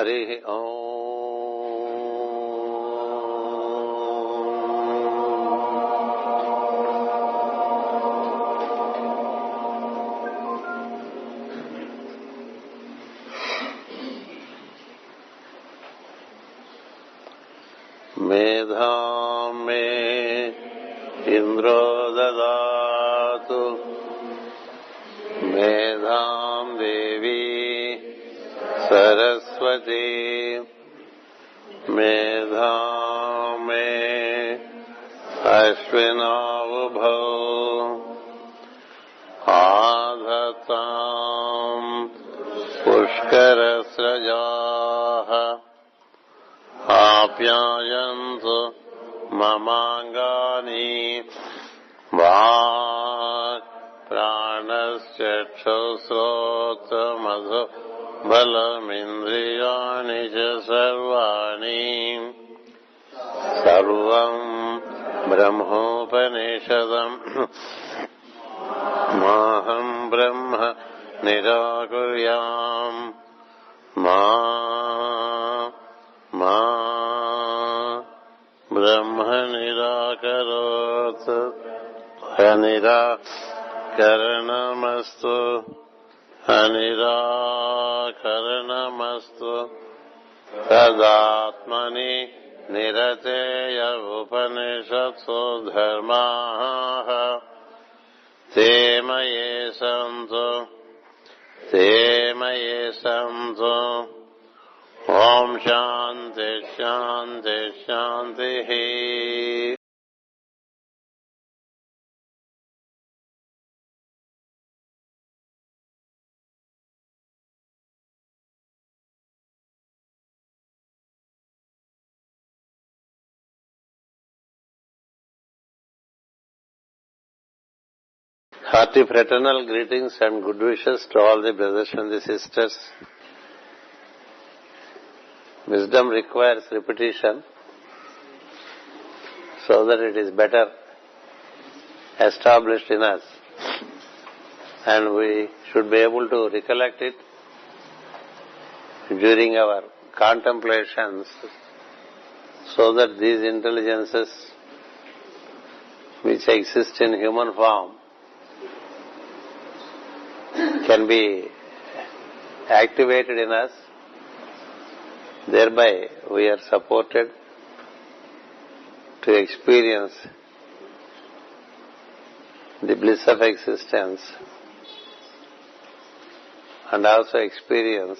హరి ఓం. మేధాం మే ఇంద్రో దదాతు మేధాం దేవీ సరస్వతి మేధాం మే అశ్వినావుభౌ ఆధతాం పుష్కరస్రజాః ఆప్యాయంతు మమాంగాని walk ప్రాణశ్చక్షుశ్రోత్రమధు బలమింద్రియాణి చ సర్వాణి సర్వం బ్రహ్మోపనిషదం మాహం బ్రహ్మ నిరాకుర్యాం మా బ్రహ్మ నిరాకరోత్ అనిరాకరణమస్తు అనిరాకరణమస్తు తదాత్మని నిరతేయ ఉపనిషత్సు ధర్మాః తే మయే సంతు ఓం శాంతి శాంతి శాంతి. Hearty fraternal greetings and good wishes to all the brothers and the sisters. Wisdom requires repetition so that it is better established in us, and we should be able to recollect it during our contemplations so that these intelligences which exist in human form can be activated in us. Thereby we are supported to experience the bliss of existence and also experience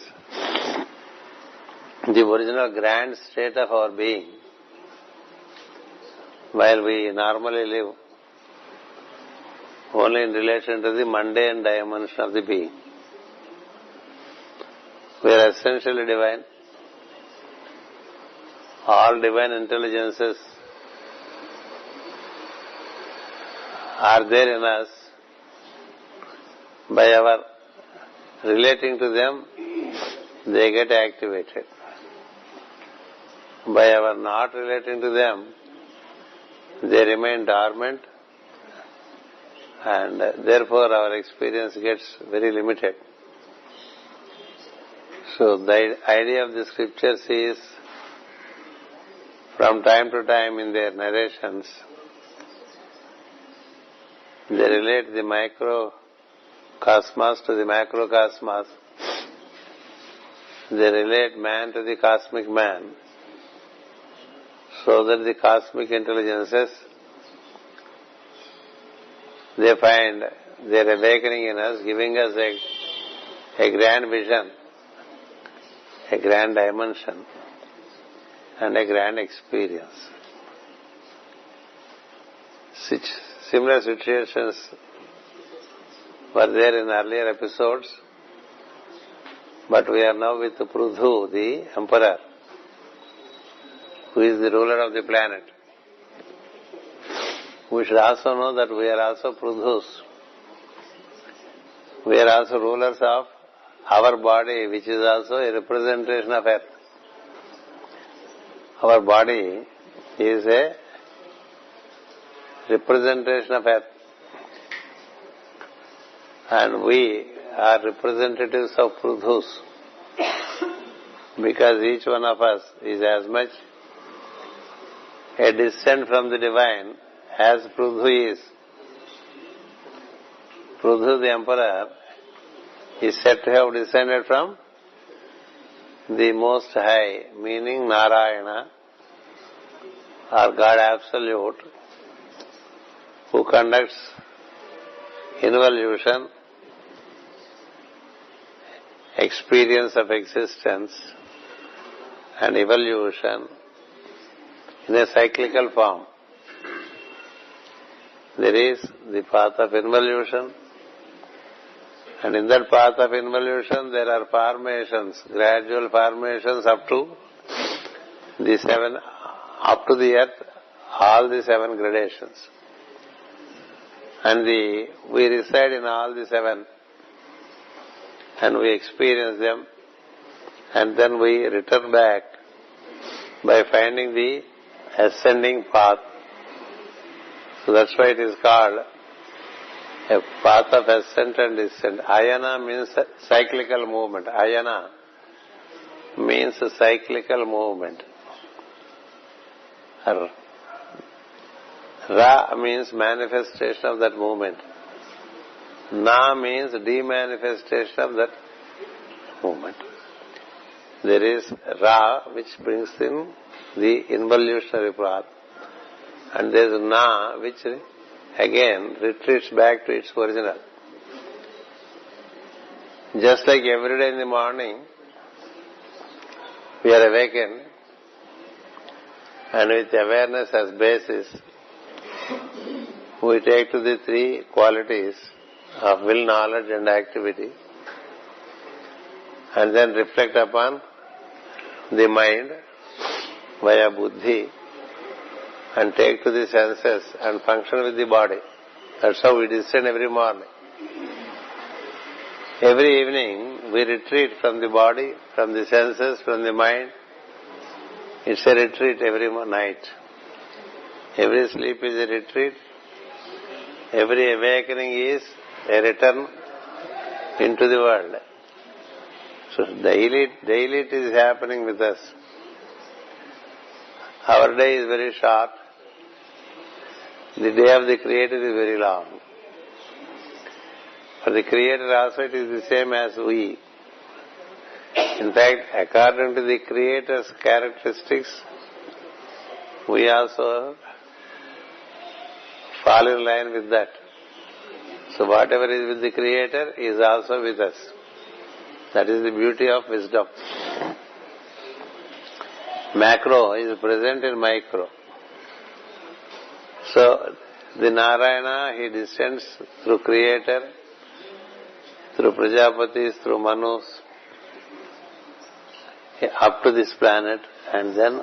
the original grand state of our being, while we normally live only in relation to the mundane dimension of the being. We are essentially divine. All divine intelligences are there in us. By our relating to them, they get activated. By our not relating to them, they remain dormant, and therefore our experience gets very limited. So the idea of the scriptures is, from time to time in their narrations, they relate the microcosmos to the macrocosmos. They relate man to the cosmic man, so that the cosmic intelligences, they find their awakening in us, giving us a grand vision, a grand dimension, and a grand experience. Similar situations were there in earlier episodes, but we are now with Prithu, the emperor, who is the ruler of the planet. We should also know that we are also Prithus. We are also rulers of our body, which is also a representation of earth. Our body is a representation of earth, and we are representatives of Prithus. because each one of us is as much a descent from the divine as Prithu is. Prithu, the emperor, is said to have descended from the Most High, meaning Narayana, or God Absolute, who conducts involution, experience of existence, and evolution in a cyclical form. There is the path of involution, and in that path of involution there are formations, gradual formations up to the earth, all the 7 gradations. And we reside in all the 7, and we experience them, and then we return back by finding the ascending path. So that's why it is called a path of ascent and descent. Ayana means cyclical movement. Ayana means cyclical movement. Ra means manifestation of that movement. Na means demanifestation of that movement. There is Ra, which brings in the involutionary path, and there is Na, which again retreats back to its original. Just like every day in the morning, we are awakened, and with awareness as basis, we take to the 3 qualities of will, knowledge and activity, and then reflect upon the mind via buddhi, and take to the senses and function with the body. That's how we descend every morning. Every evening we retreat from the body, from the senses, from the mind. It's a retreat every night. Every sleep is a retreat. Every awakening is a return into the world. So daily it is happening with us. Our day is very short. The day of the Creator is very long. For the Creator also it is the same as we. In fact, according to the Creator's characteristics, we also fall in line with that. So whatever is with the Creator is also with us. That is the beauty of wisdom. Macro is present in micro. So the Narayana, he descends through Creator, through Prajapatis, through Manus, up to this planet, and then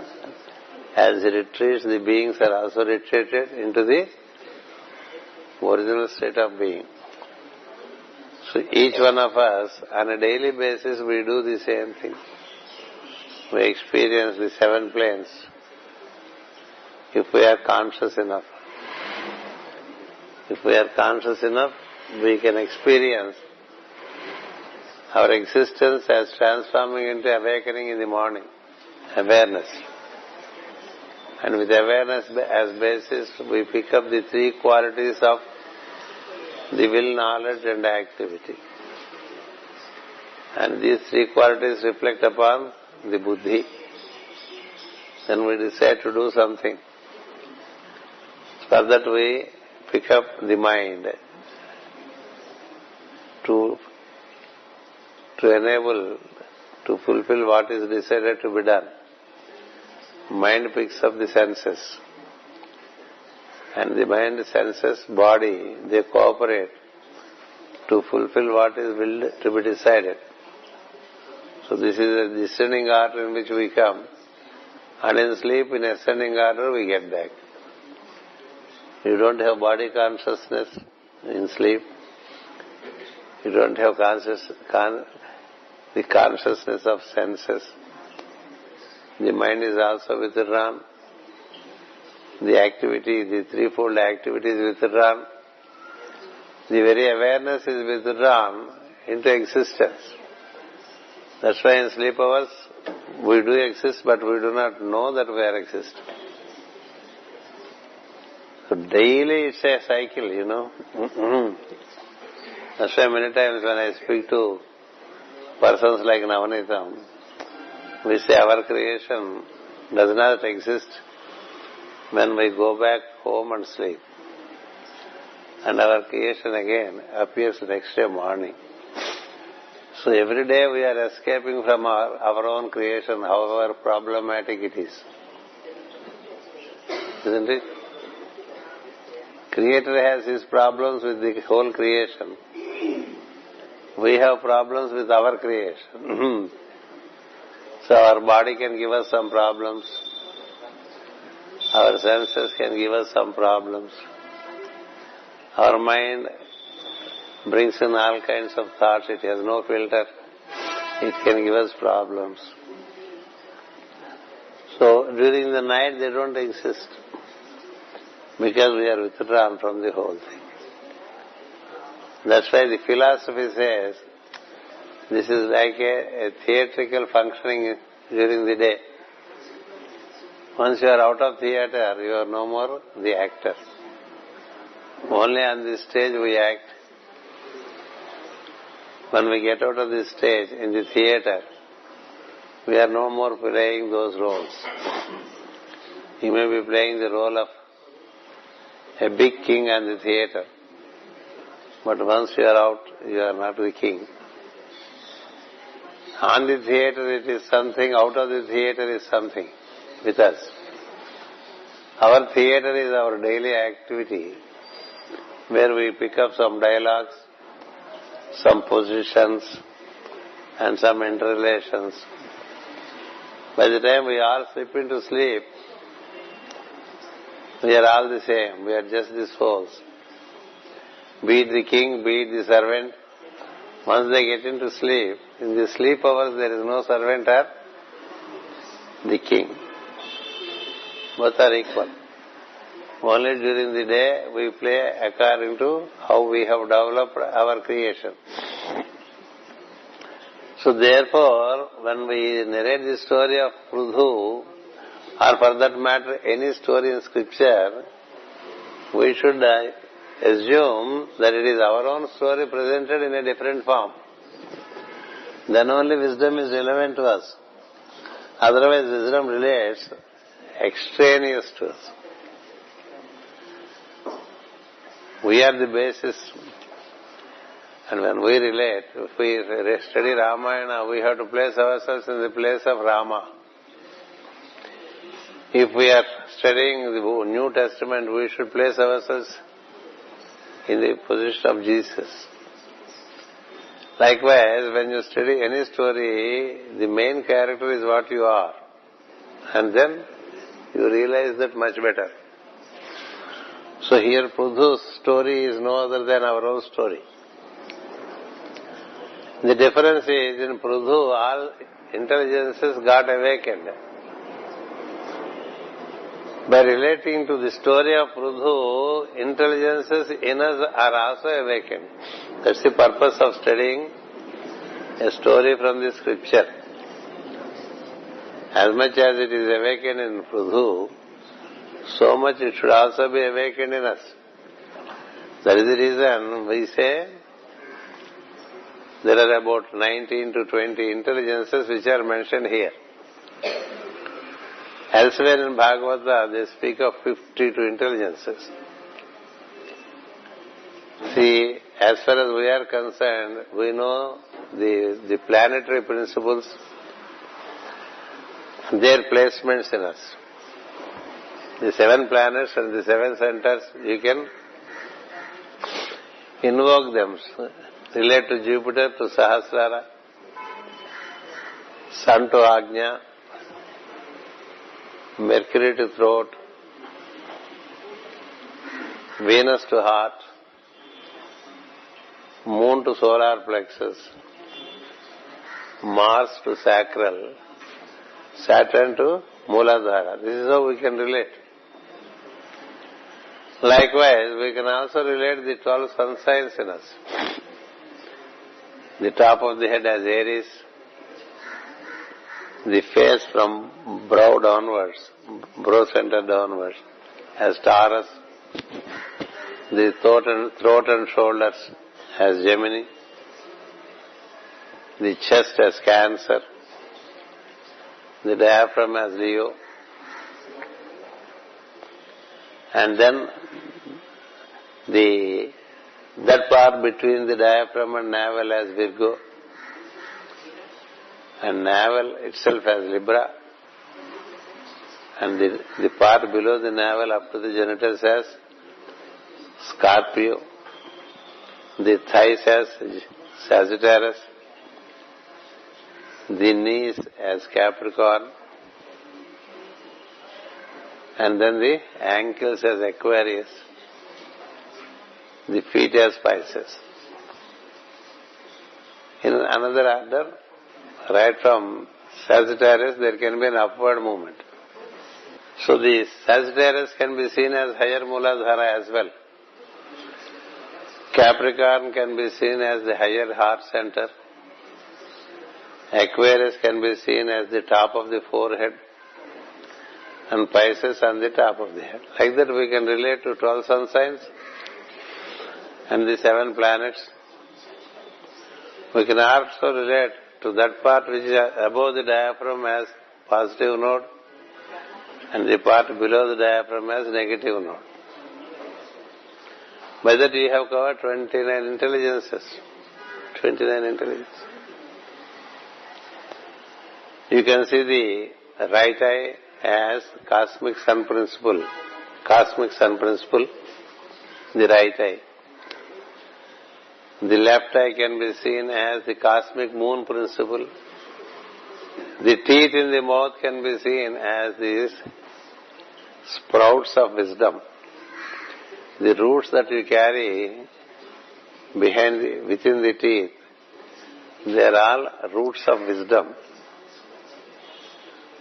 as he retreats, the beings are also retreated into the original state of being. So each one of us, on a daily basis, we do the same thing. We experience the 7 planes if we are conscious enough. If we are conscious enough, we can experience our existence as transforming into awakening in the morning. Awareness. And with awareness as basis, we pick up the 3 qualities of the will, knowledge and activity. And these 3 qualities reflect upon the buddhi. Then we decide to do something. For that we pick up the mind to enable, to fulfill what is decided to be done. Mind picks up the senses. And the mind, senses, body, they cooperate to fulfill what is willed to be decided. So this is a descending order in which we come, and in sleep, in ascending order, we get back. You don't have body consciousness in sleep. You don't have the consciousness of senses. The mind is also withdrawn. The activity, the 3-fold activity is withdrawn. The very awareness is withdrawn into existence. That's why in sleep hours we do exist, but we do not know that we are existing. So daily it's a cycle, That's why many times when I speak to persons like Navanitam, we say our creation does not exist when we go back home and sleep. And our creation again appears next day morning. So every day we are escaping from our own creation, however problematic it is. Isn't it? Creator has his problems with the whole creation. We have problems with our creation. So our body can give us some problems. Our senses can give us some problems. Our mind brings in all kinds of thoughts. It has no filter. It can give us problems. So during the night they don't exist because we are withdrawn from the whole thing. That's why the philosophy says this is like a theatrical functioning during the day. Once you are out of theatre, you are no more the actor. Only on this stage we act. When we get out of this stage in the theatre, we are no more playing those roles. You may be playing the role of a big king on the theatre, but once you are out, you are not the king. On the theatre it is something, out of the theatre is something with us. Our theatre is our daily activity, where we pick up some dialogues, some positions, and some interrelations. By the time we all slip into sleep, we are all the same. We are just the souls. Be it the king, be it the servant. Once they get into sleep, in the sleep hours there is no servant or the king. Both are equal. Only during the day we play according to how we have developed our creation. So therefore, when we narrate the story of Prithu, or for that matter any story in scripture, we should assume that it is our own story presented in a different form. Then only wisdom is relevant to us. Otherwise wisdom relates extraneous to us. We are the basis. And when we relate, if we study Ramayana, we have to place ourselves in the place of Rama. If we are studying the New Testament, we should place ourselves in the position of Jesus. Likewise, when you study any story, the main character is what you are. And then you realize that much better. So here Prithu's story is no other than our own story. The difference is in Prithu all intelligences got awakened. By relating to the story of Prithu, intelligences in us are also awakened. That's the purpose of studying a story from the scripture. As much as it is awakened in Prithu, so much it should also be awakened in us. That is the reason we say there are about 19 to 20 intelligences which are mentioned here. Elsewhere in Bhagavata, they speak of 52 intelligences. See, as far as we are concerned, we know the planetary principles, their placements in us. The 7 planets and the 7 centers, you can invoke them. Relate to Jupiter, to Sahasrara, Sun to Ajna, Mercury to throat, Venus to heart, Moon to solar plexus, Mars to sacral, Saturn to Mooladhara. This is how we can relate. Likewise, we can also relate the 12 sun signs in us. The top of the head as Aries, the face from brow downwards, brow center downwards, as Taurus, the throat and shoulders as Gemini, the chest as Cancer, the diaphragm as Leo, and then that part between the diaphragm and navel as Virgo, and navel itself as Libra, and the part below the navel up to the genitals as Scorpio, the thighs as Sagittarius, the knees as Capricorn, and then the ankles as Aquarius, the feet as Pisces. In another order, right from Sagittarius, there can be an upward movement. So the Sagittarius can be seen as higher Mooladhara as well. Capricorn can be seen as the higher heart center. Aquarius can be seen as the top of the forehead. And Pisces on the top of the head. Like that we can relate to 12 sun signs and the 7 planets. We can also relate to that part which is above the diaphragm as positive node and the part below the diaphragm as negative node. By that you have covered 29 intelligences. 29 intelligences. You can see the right eye as cosmic sun principle, the right eye. The left eye can be seen as the cosmic moon principle. The teeth in the mouth can be seen as these sprouts of wisdom. The roots that you carry within the teeth, they are all roots of wisdom.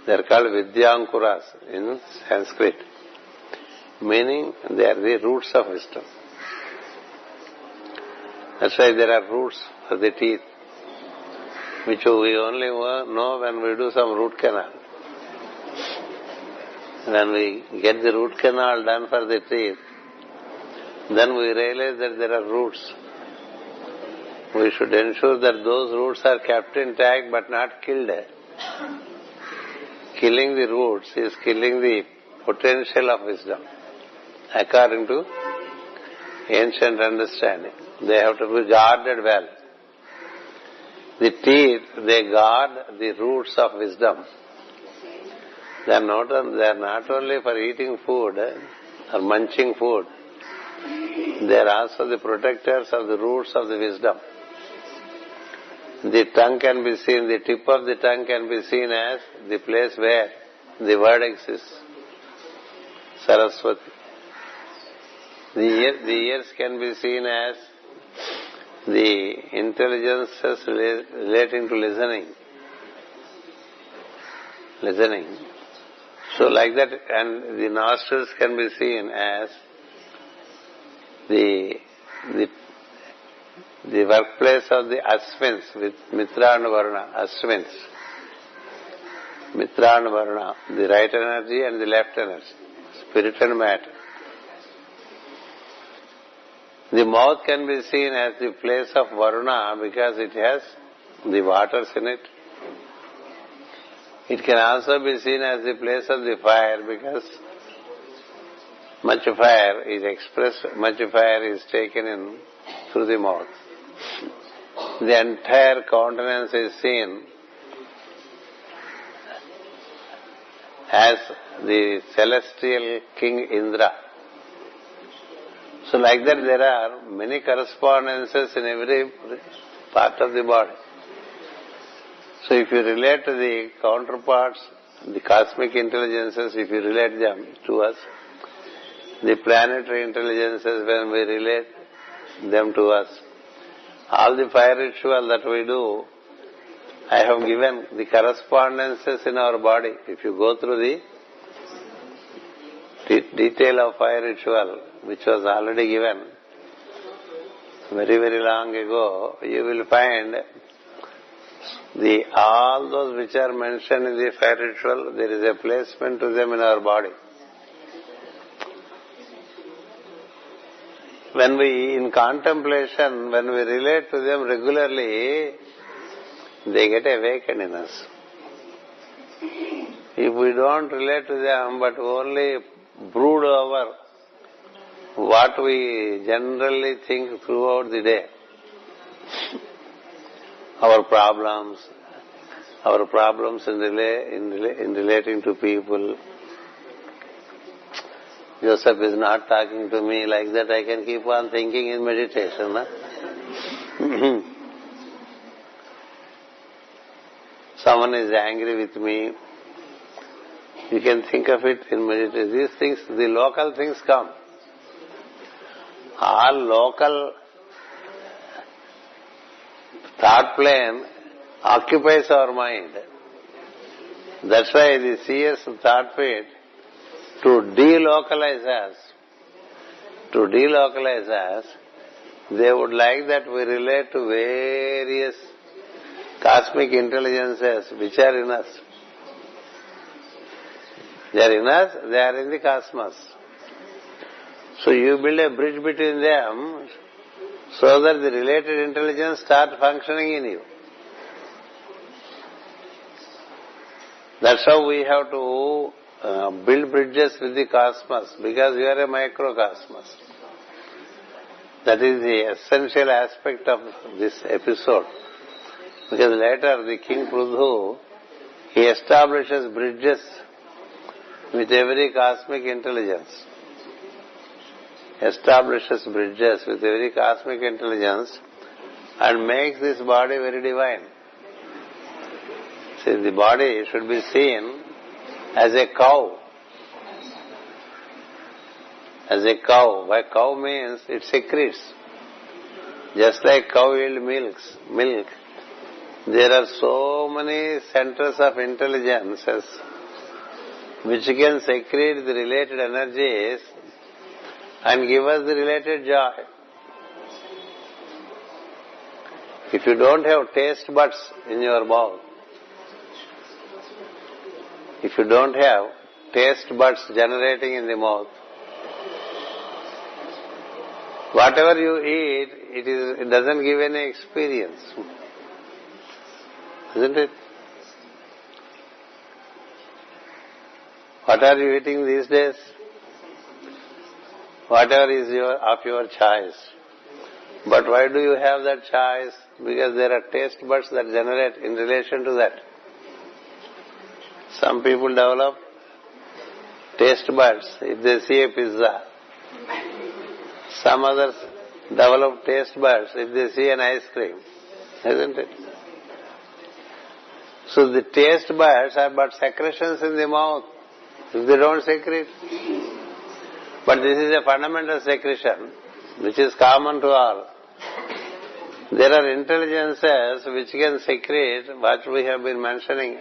They are called Vidyankuras in Sanskrit, meaning they are the roots of wisdom. That's why there are roots for the teeth, which we only know when we do some root canal. When we get the root canal done for the teeth, then we realize that there are roots. We should ensure that those roots are kept intact but not killed. Killing the roots is killing the potential of wisdom, according to ancient understanding. They have to be guarded well. The teeth, they guard the roots of wisdom. They are not only for eating food or munching food. They are also the protectors of the roots of the wisdom. The tongue can be seen, the tip of the tongue can be seen as the place where the word exists. Saraswati. The ears can be seen as the intelligences relating to listening. So like that, and the nostrils can be seen as the workplace of the Ashwins with Mitra and Varuna. Ashwins. Mitra and Varuna, the right energy and the left energy, spirit and matter. The mouth can be seen as the place of Varuna because it has the waters in it. It can also be seen as the place of the fire because much fire is expressed, much fire is taken in through the mouth. The entire countenance is seen as the celestial King Indra. So like that there are many correspondences in every part of the body. So if you relate to the counterparts, the cosmic intelligences, if you relate them to us, the planetary intelligences when we relate them to us, all the fire ritual that we do, I have given the correspondences in our body. If you go through the detail of fire ritual, which was already given very, very long ago, you will find All those which are mentioned in the fire ritual, there is a placement to them in our body. When in contemplation, when we relate to them regularly, they get awakened in us. If we don't relate to them, but only brood over what we generally think throughout the day, our problems in relating to people. Joseph is not talking to me, like that I can keep on thinking in meditation. Someone is angry with me, you can think of it in meditation. These things, the local things come. All local thought plane occupies our mind. That's why the CS thought field, to delocalize us, they would like that we relate to various cosmic intelligences which are in us. They are in us, they are in the cosmos. So you build a bridge between them so that the related intelligence start functioning in you. That's how we have to build bridges with the cosmos, because you are a microcosmos. That is the essential aspect of this episode. Because later the King Prithu, he establishes bridges with every cosmic intelligence. And makes this body very divine. See, the body should be seen as a cow. Why cow means it secretes. Just like cow yield milk. There are so many centers of intelligences which can secrete the related energies and give us the related joy. If you don't have taste buds in your mouth, if you don't have taste buds generating in the mouth, whatever you eat, it doesn't give any experience. Isn't it? What are you eating these days? Whatever is of your choice. But why do you have that choice? Because there are taste buds that generate in relation to that. Some people develop taste buds if they see a pizza. Some others develop taste buds if they see an ice cream. Isn't it? So the taste buds are but secretions in the mouth if they don't secrete. But this is a fundamental secretion which is common to all. There are intelligences which can secrete what we have been mentioning.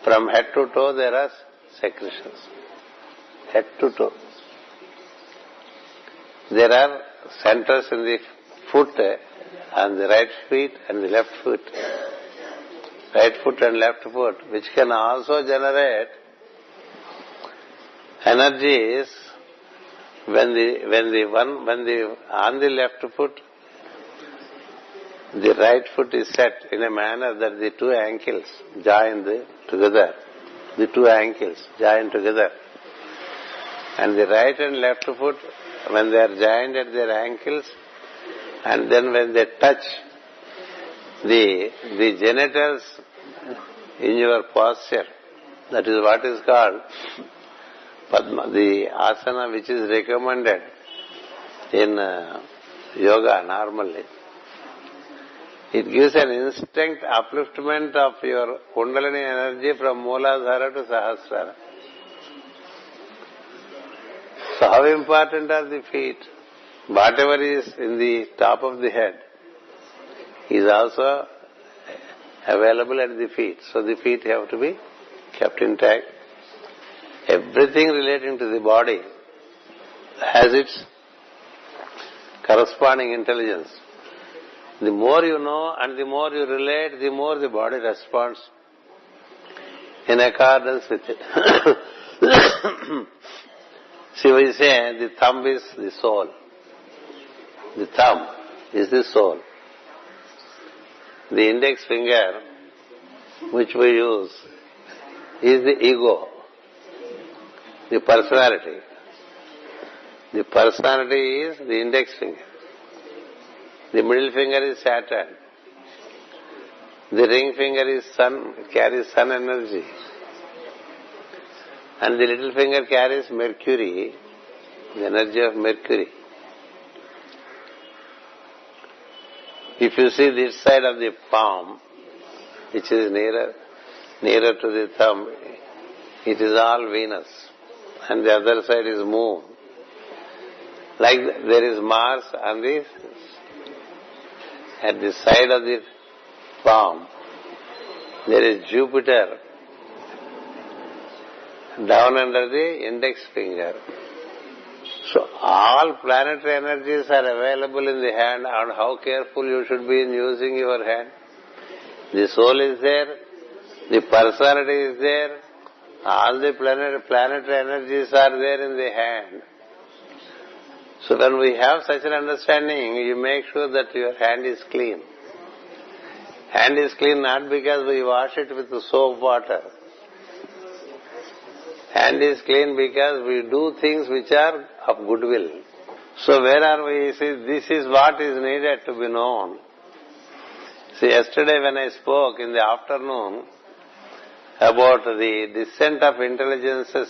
From head to toe there are secretions. Head to toe. There are centers in the foot, on the right feet and the left foot. Right foot and left foot, which can also generate energies when on the left foot, the right foot is set in a manner that the two ankles join together. The two ankles join together. And the right and left foot, when they are joined at their ankles, and then when they touch the genitals in your posture, that is what is called Padma, the asana which is recommended in yoga normally. It gives an instant upliftment of your Kundalini energy from Mooladhara to Sahasrara. So how important are the feet? Whatever is in the top of the head is also available at the feet. So the feet have to be kept intact. Everything relating to the body has its corresponding intelligence. The more you know and the more you relate, the more the body responds in accordance with it. See, we say the thumb is the soul. The thumb is the soul. The index finger, which we use, is the ego, the personality. The personality is the index finger. The middle finger is Saturn. The ring finger is sun, carries sun energy. And the little finger carries Mercury, the energy of Mercury. If you see this side of the palm, which is nearer to the thumb, it is all Venus. And the other side is Moon. Like there is Mars on at the side of the palm. There is Jupiter down under the index finger. So all planetary energies are available in the hand, and how careful you should be in using your hand. The soul is there, the personality is there, all the planetary energies are there in the hand. So when we have such an understanding, you make sure that your hand is clean. Hand is clean not because we wash it with the soap water. Hand is clean because we do things which are of goodwill. So where are we? See, this is what is needed to be known. See, yesterday when I spoke in the afternoon about the descent of intelligences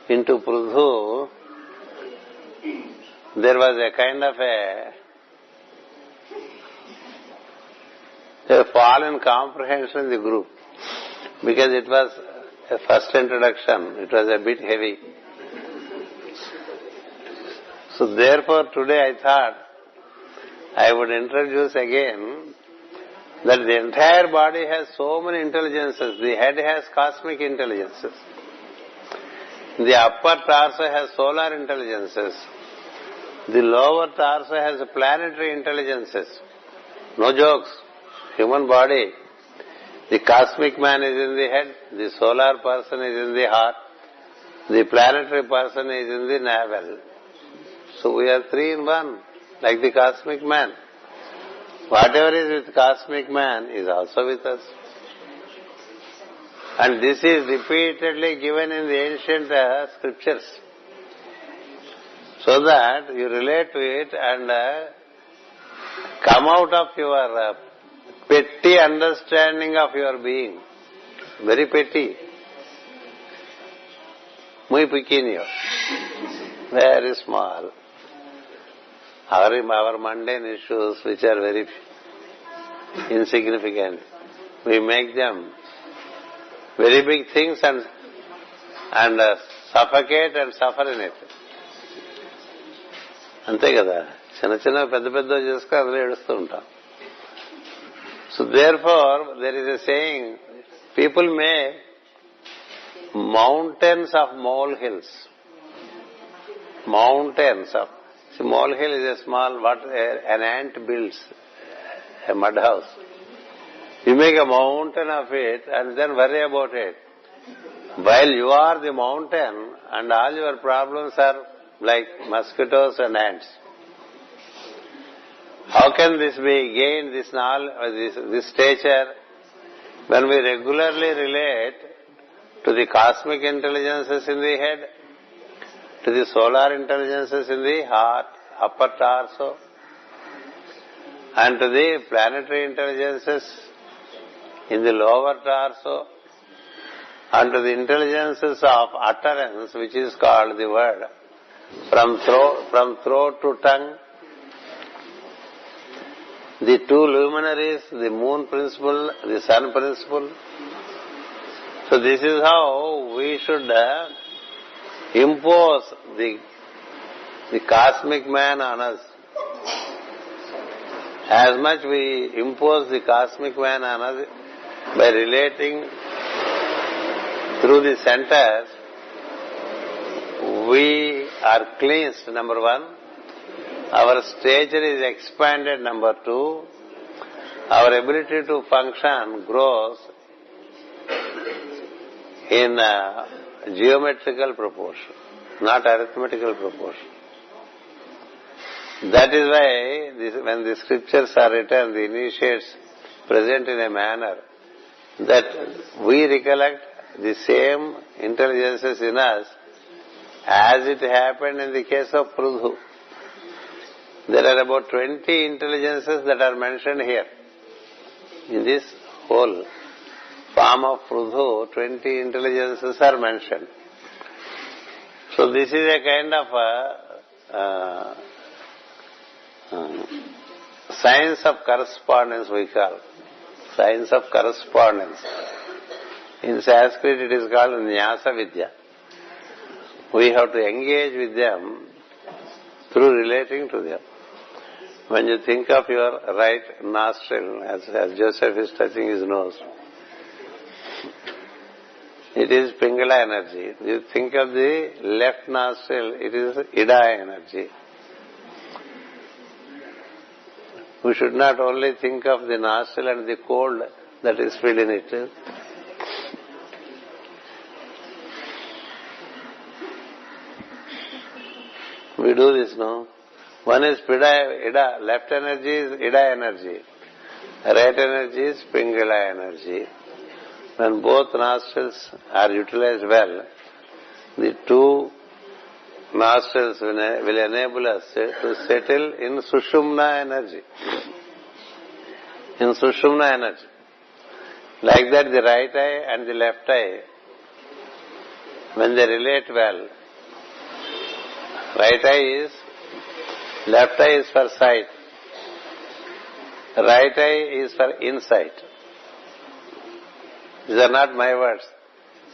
into Prithu, there was a kind of a fall in comprehension in the group, because it was a first introduction. It was a bit heavy. So therefore today I thought I would introduce again that the entire body has so many intelligences. The head has cosmic intelligences. The upper torso has solar intelligences. The lower torso has planetary intelligences. No jokes. Human body. The cosmic man is in the head. The solar person is in the heart. The planetary person is in the navel. So we are three in one, like the cosmic man. Whatever is with cosmic man is also with us. And this is repeatedly given in the ancient scriptures, so that you relate to it and come out of your petty understanding of your being. Very petty. Muy pequeño. Very small. Our mundane issues, which are very insignificant, we make them very big things and suffocate and suffer in it. అంతే కదా, చిన్న చిన్న పెద్ద పెద్ద చేసుకుని అందులో ఏడుస్తూ ఉంటాం. So therefore there is a saying, people make mountains of molehills. Mountains of, see, molehill is a small, what an ant builds, a mud house. You make a mountain of it and then worry about it. While you are the mountain and all your problems are like mosquitoes and ants. How can this be gained, this knowledge, this stature, when we regularly relate to the cosmic intelligences in the head, to the solar intelligences in the heart, upper torso, and to the planetary intelligences in the lower torso, and to the intelligences of utterance, which is called the word, from throat to tongue. The two luminaries, the moon principle, the sun principle. So this is how we should impose the cosmic man on us. As much we impose the cosmic man on us by relating through the centers, we are cleansed, number one. our stature is expanded, number 2. Our ability to function grows in geometrical proportion, not arithmetical proportion. That is why when the scriptures are written, the initiates present in a manner that we recollect the same intelligences in us as it happened in the case of Prithu. There are about 20 intelligences that are mentioned here. In this whole form of Prithu, 20 intelligences are mentioned. So this is a kind of science of correspondence, we call. Science of correspondence. In Sanskrit it is called Nyasa Vidya. We have to engage with them through relating to them. When you think of your right nostril, as Joseph is touching his nose, it is Pingala energy. You think of the left nostril, it is Ida energy. We should not only think of the nostril and the cold that is filled in it. We do this, no? One is Ida, left energy is Ida energy. Right energy is Pingala energy. When both nostrils are utilized well, the two nostrils will enable us to settle in Sushumna energy. In Sushumna energy. Like that, the right eye and the left eye, when they relate well, left eye is for sight, right eye is for insight. These are not my words.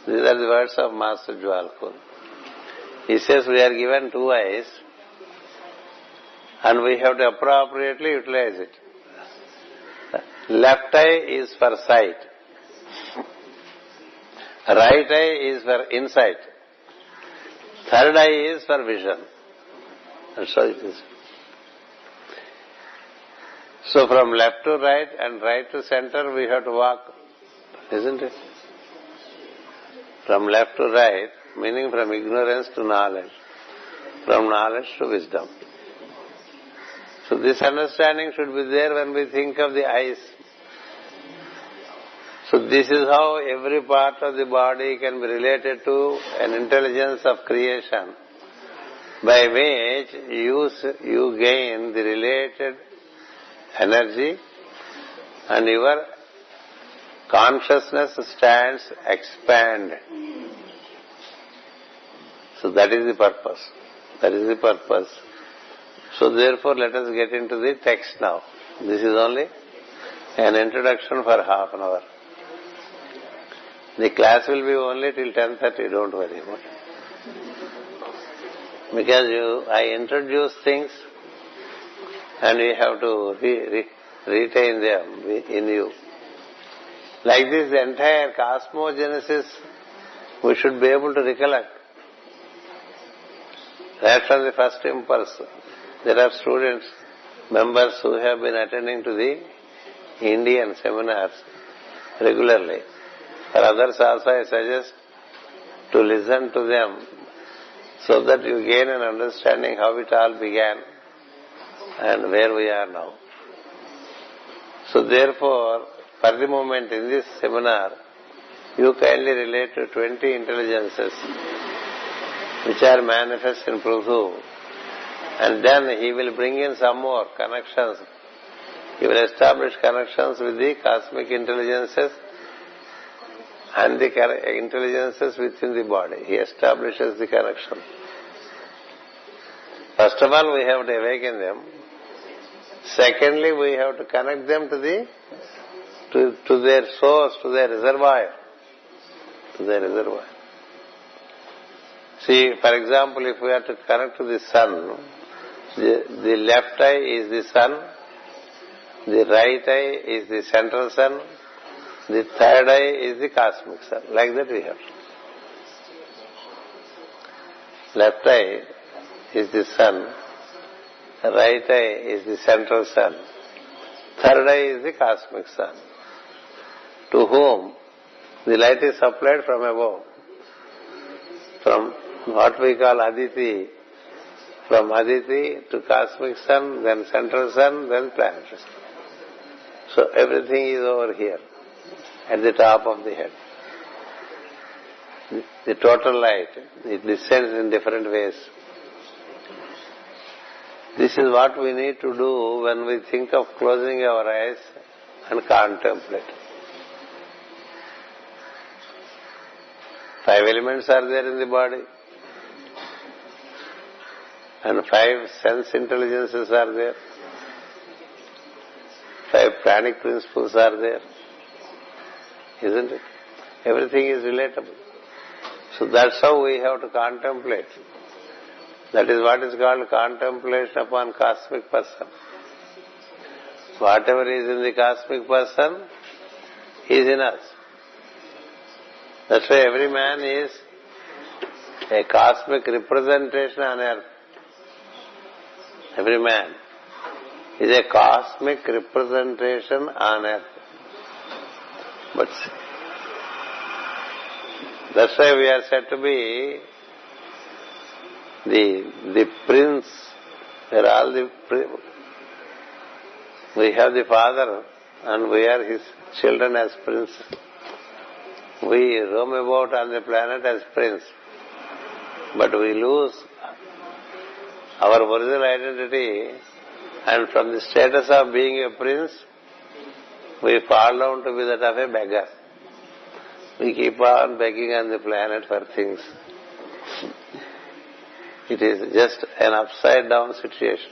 These are the words of Master Jwalkul. He says we are given two eyes and we have to appropriately utilize it. Left eye is for sight. Right eye is for insight. Third eye is for vision. That's how it is. So from left to right and right to center we have to walk, isn't it? From left to right, meaning from ignorance to knowledge, from knowledge to wisdom. So this understanding should be there when we think of the eyes. So this is how every part of the body can be related to an intelligence of creation, by which you gain the related energy and your consciousness stands expanded. So that is the purpose. That is the purpose. So therefore let us get into the text now. This is only an introduction for half an hour. The class will be only till 10:30, don't worry about it. Because I introduce things and you have to retain them in you. Like this, the entire cosmogenesis we should be able to recollect. Right from the first impulse. There are students, members who have been attending to the Indian seminars regularly. For others also I suggest to listen to them so that you gain an understanding how it all began and where we are now. So therefore, for the moment in this seminar, you kindly relate to 20 intelligences which are manifest in Prithu, and then he will bring in some more connections. He will establish connections with the cosmic intelligences and the intelligences within the body. He establishes the connection. First of all, we have to awaken them. Secondly, we have to connect them to their source, to their reservoir. To their reservoir. See, for example, if we are to connect to the sun, the left eye is the sun, the right eye is the central sun, the third eye is the cosmic sun. Like that we have. Left eye is the sun, right eye is the central sun. Third eye is the cosmic sun, to whom the light is supplied from above, from what we call Aditi, from Aditi to cosmic sun, then central sun, then planetary sun. So everything is over here, at the top of the head. The total light, it descends in different ways. This is what we need to do when we think of closing our eyes and contemplate. 5 elements are there in the body, and 5 sense intelligences are there. 5 pranic principles are there. Isn't it? Everything is relatable. So that's how we have to contemplate. That is what is called contemplation upon cosmic person. Whatever is in the cosmic person is in us. That's why every man is a cosmic representation on earth. Every man is a cosmic representation on earth. But that's why we are said to be the prince. We are all we have the father and we are his children as princes. We roam about on the planet as prince, but we lose our original identity, and from the status of being a prince, we fall down to be that of a beggar. We keep on begging on the planet for things. It is just an upside down situation.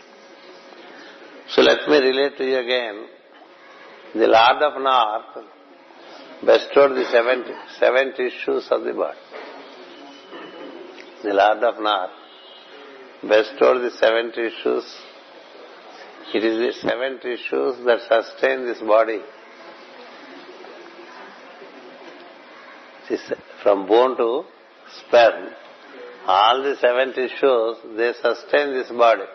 So let me relate to you again. The Lord of North bestowed the 7 tissues of the body. The Lord of North bestowed the 7 tissues. It is the 7 tissues that sustain this body. From bone to sperm, all the 7 tissues, they sustain this body.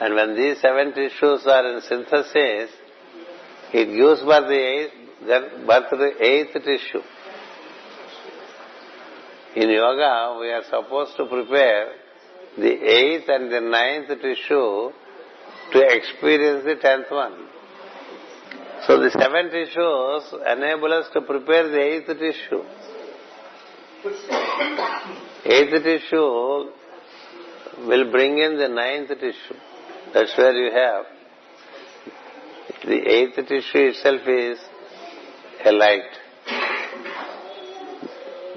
And when these 7 tissues are in synthesis, it gives birth to the 8th tissue. In yoga, we are supposed to prepare the 8th and the 9th tissue to experience the 10th one. So the 7 tissues enable us to prepare the 8th tissue. 8th tissue will bring in the 9th tissue. That's where you have the 8th tissue itself is a light.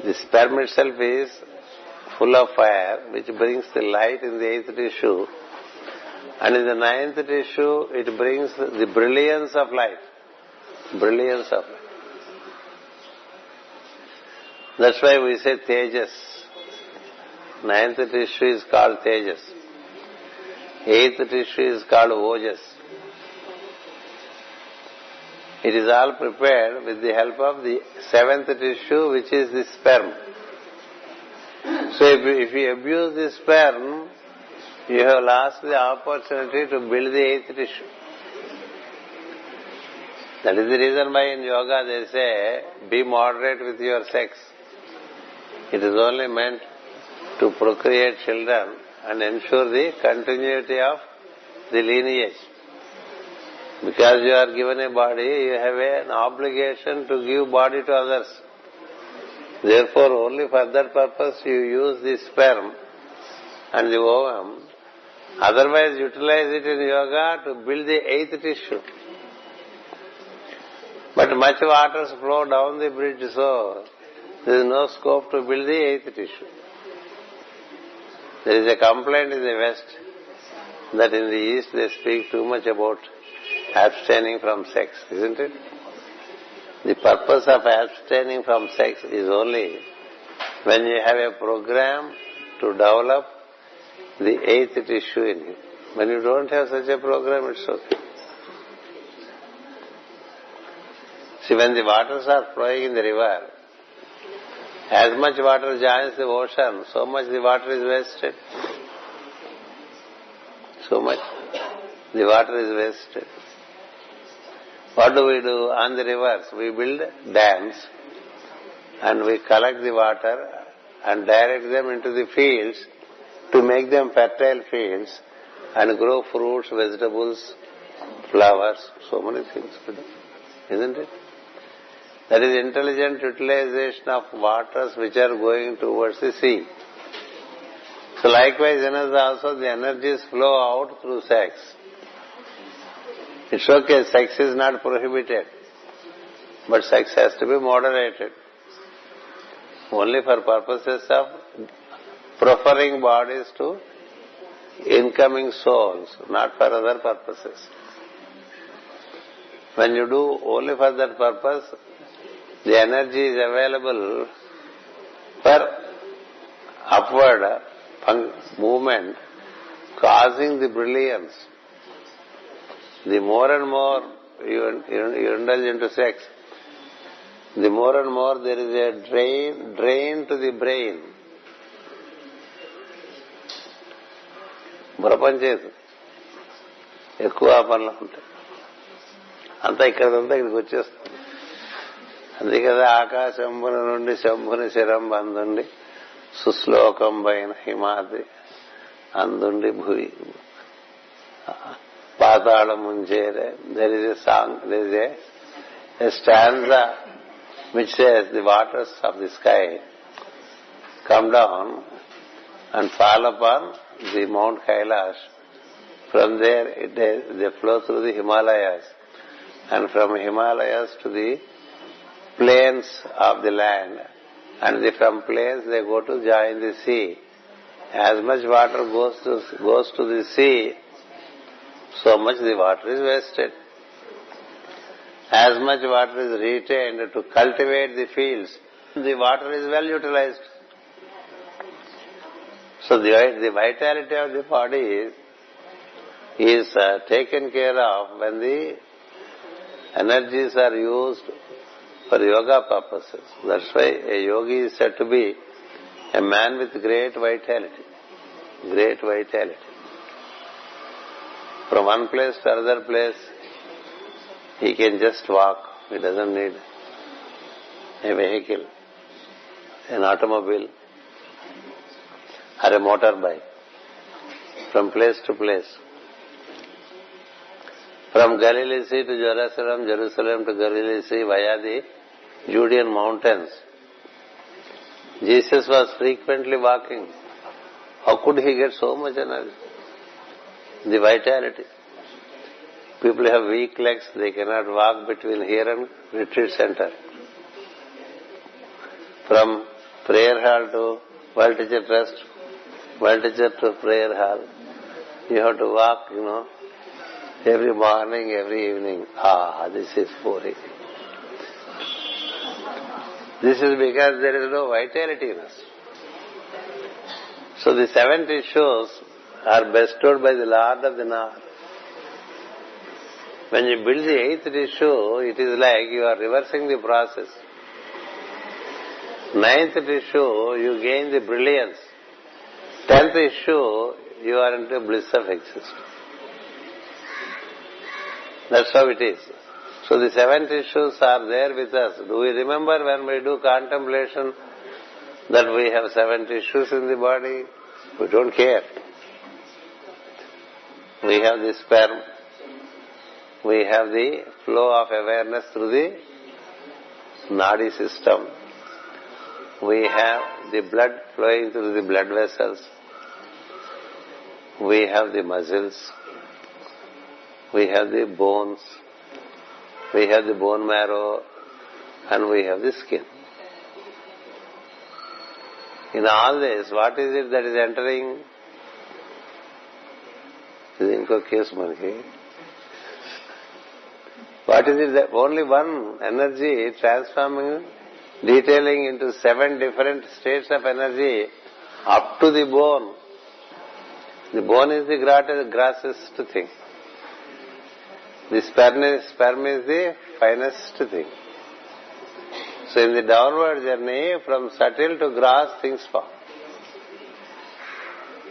The sperm itself is full of fire, which brings the light in the 8th tissue. And in the 9th tissue, it brings the brilliance of light. Brilliance of light. That's why we say Tejas. 9th tissue is called Tejas. 8th tissue is called Ojas. It is all prepared with the help of the 7th tissue, which is the sperm. So if you abuse the sperm, you have lost the opportunity to build the 8th tissue. That is the reason why in yoga they say, be moderate with your sex. It is only meant to procreate children and ensure the continuity of the lineage. Because you are given a body, you have an obligation to give body to others. Therefore, only for that purpose you use the sperm and the ovum. Otherwise, utilize it in yoga to build the 8th tissue. But much waters flow down the bridge, so there is no scope to build the 8th tissue. There is a complaint in the West that in the East they speak too much about abstaining from sex, isn't it? The purpose of abstaining from sex is only when you have a program to develop the 8th tissue in you. When you don't have such a program, it's okay. See, when the waters are flowing in the river, as much water joins the ocean, so much the water is wasted. So much. The water is wasted. What do we do on the rivers? We build dams and we collect the water and direct them into the fields to make them fertile fields and grow fruits, vegetables, flowers, so many things. Isn't it? That is intelligent utilization of waters which are going towards the sea. So likewise in us also the energies flow out through sex. It's okay, sex is not prohibited, but sex has to be moderated. Only for purposes of proffering bodies to incoming souls, not for other purposes. When you do only for that purpose, the energy is available for upward movement, causing the brilliance. The more and more you indulge into sex, the more and more there is a drain to the brain. బుర్రపనిచేది ఎక్కువ పనులు ఉంటాయి. అంతా ఇక్కడికి వచ్చేస్తుంది. అంతే కదా, ఆకాశంబున నుండి శంభుని శిరం అందుండి సుశ్లోకం పైన హిమాద్రి అందుండి భూమి పాతాళం ముంచేరే. There is a song, there is a stanza which says the waters of the sky come down and fall upon the Mount Kailash. From there they flow through the Himalayas, and from Himalayas to the plains of the land, and from plains they go to join the sea. As much water goes to the sea, so much the water is wasted. As much water is retained to cultivate the fields, the water is well utilized. So the vitality of the body is taken care of when the energies are used for yoga purposes. That's why a yogi is said to be a man with great vitality. Great vitality. From one place to another place, he can just walk. He doesn't need a vehicle, an automobile, or a motorbike. From place to place. From Galilee Sea to Jerusalem, Jerusalem to Galilee Sea via the Judean mountains. Jesus was frequently walking. How could he get so much energy? The vitality. People have weak legs, they cannot walk between here and retreat center. From prayer hall to World Teacher Trust, World Teacher to prayer hall, you have to walk, every morning, every evening. This is boring. This is because there is no vitality in us. So the 7 tissues are bestowed by the Lord of the North. When you build the 8th tissue, it is like you are reversing the process. 9th tissue, you gain the brilliance. 10th tissue, you are into bliss of existence. That's how it is. So the 7 tissues are there with us. Do we remember when we do contemplation that we have 7 tissues in the body? We don't care. We have the sperm. We have the flow of awareness through the nadi system. We have the blood flowing through the blood vessels. We have the muscles. We have the bones. We have the bone marrow. And we have the skin. In all this, what is it that is entering? This is inko case manaki. What is it that only one energy transforming, detailing into 7 different states of energy up to the bone. The bone is the grossest thing. The sperm is the finest thing. So in the downward journey, from subtle to gross things form.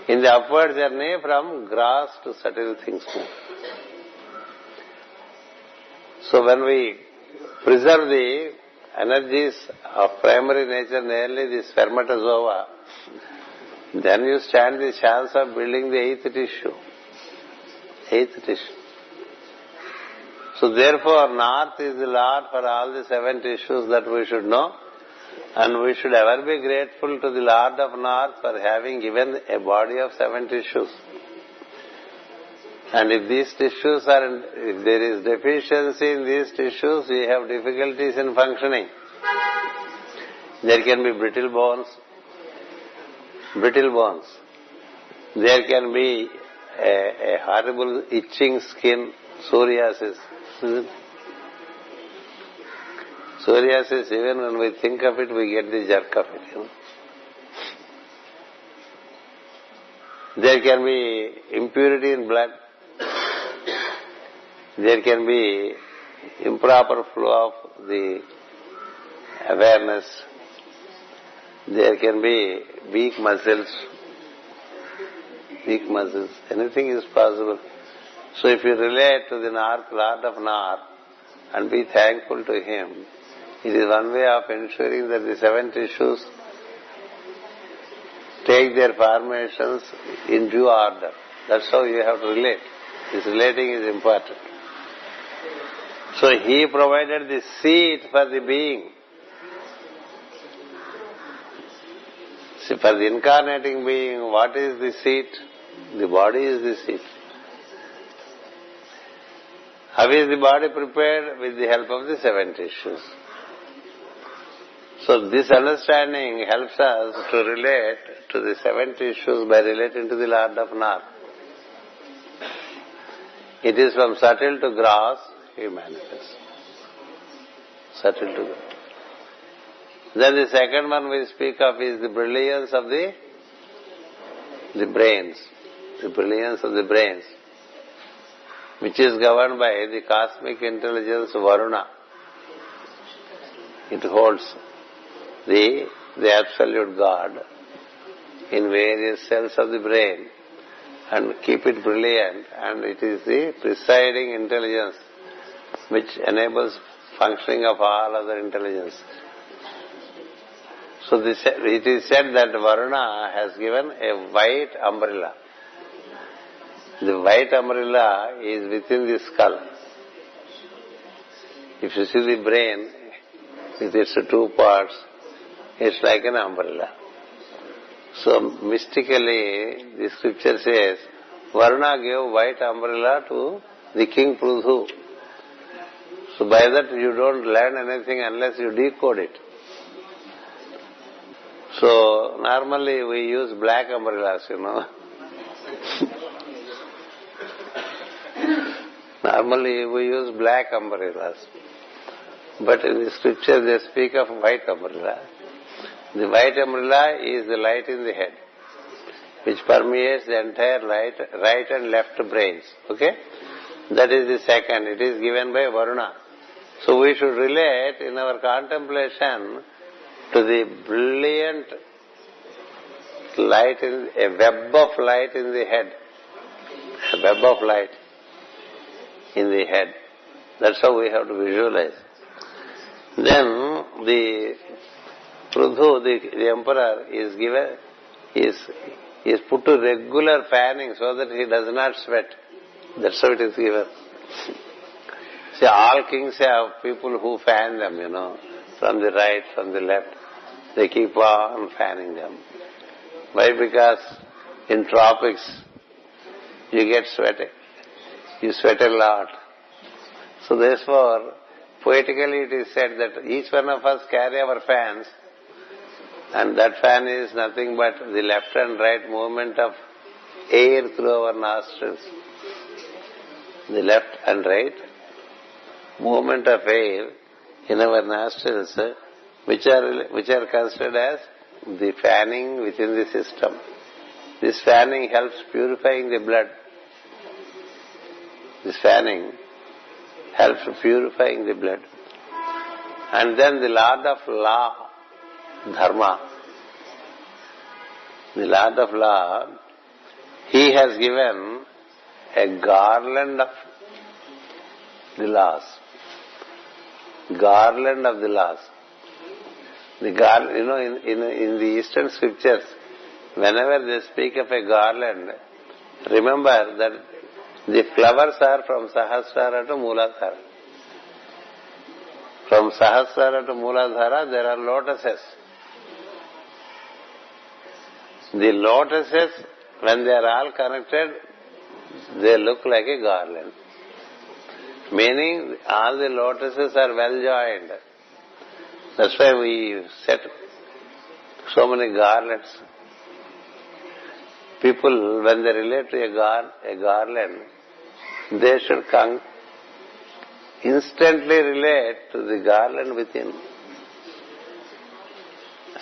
in the upward journey from gross to subtle things. So when we preserve the energies of primary nature, nearly the spermatozoa, then you stand the chance of building the eighth tissue. So therefore, North is the Lord for all the 7 tissues that we should know, and we should ever be grateful to the Lord of North for having given a body of 7 tissues. And if these tissues if there is deficiency in these tissues, we have difficulties in functioning. There can be brittle bones. There can be a horrible itching skin, psoriasis. Psoriasis, even when we think of it, we get the jerk of it. There can be impurity in blood. There can be improper flow of the awareness. There can be weak muscles. Anything is possible. So if you relate to the North, Lord of North, and be thankful to Him, it is one way of ensuring that the 7 tissues take their formations in due order. That's how you have to relate. This relating is important. So He provided the seat for the being. See, for the incarnating being, what is the seat? The body is the seat. How is the body prepared? With the help of the 7 tissues. So this understanding helps us to relate to the 7 tissues by relating to the Lord of North. It is from subtle to gross He manifests. Subtle to gross. Then the second one we speak of is the brilliance of the brains. The brilliance of the brains, which is governed by the cosmic intelligence Varuna. It holds the absolute God in various cells of the brain and keep it brilliant, and it is the presiding intelligence which enables functioning of all other intelligence. So it is said that Varuna has given a white umbrella. The white umbrella is within the skull. If you see the brain with its 2 parts, it's like an umbrella. So mystically, the scripture says, Varuna gave white umbrella to the King Prithu. So by that you don't learn anything unless you decode it. So normally we use black umbrellas, Normally we use black umbrellas. But in the scripture they speak of white umbrella. The white umbrella is the light in the head, which permeates the entire right and left brains. Okay? That is the second. It is given by Varuna. So we should relate in our contemplation to the brilliant light, a web of light in the head. A web of light in the head. That's how we have to visualize. Then the Prithu, the emperor, is put to regular fanning so that he does not sweat. That's how it is given. See, all kings have people who fan them, from the right, from the left. They keep on fanning them. Why? Because in tropics, you get sweating. You sweat a lot. So therefore, poetically it is said that each one of us carry our fans, and that fan is nothing but the left and right movement of air through our nostrils. The left and right movement of air in our nostrils, which are considered as the fanning within the system. This fanning helps purifying the blood. This fanning helps purifying the blood. And then the Lord of Law, Dharma. The Lord of Law He has given a garland of the laws. Garland of the laws. The garland, in the Eastern scriptures, whenever they speak of a garland, remember that the flowers are from Sahasrara to Mooladhara. From Sahasrara to Mooladhara, there are lotuses. The lotuses, when they are all connected, they look like a garland. Meaning, all the lotuses are well joined. That's why we set so many garlands. People, when they relate to a garland, they should instantly relate to the garland within.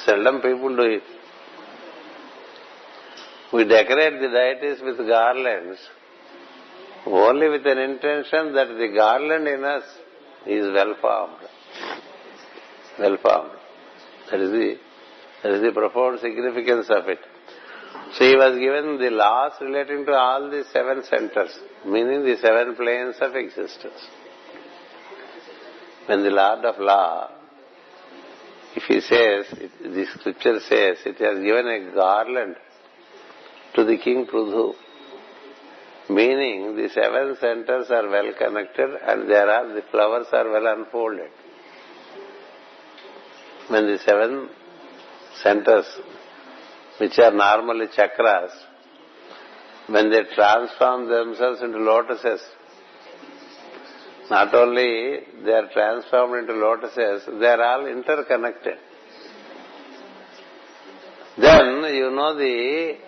Seldom people do it. We decorate the deities with garlands only with an intention that the garland in us is well formed. Well formed. That is the profound significance of it. So he was given the laws relating to all the 7 centers, meaning the 7 planes of existence. When the Lord of Law, if he says, the scripture says, it has given a garland to the King Prithu, meaning the 7 centers are well connected and the flowers are well unfolded. When the 7 centers, which are normally chakras, when they transform themselves into lotuses, not only they are transformed into lotuses, they are all interconnected. Then you know the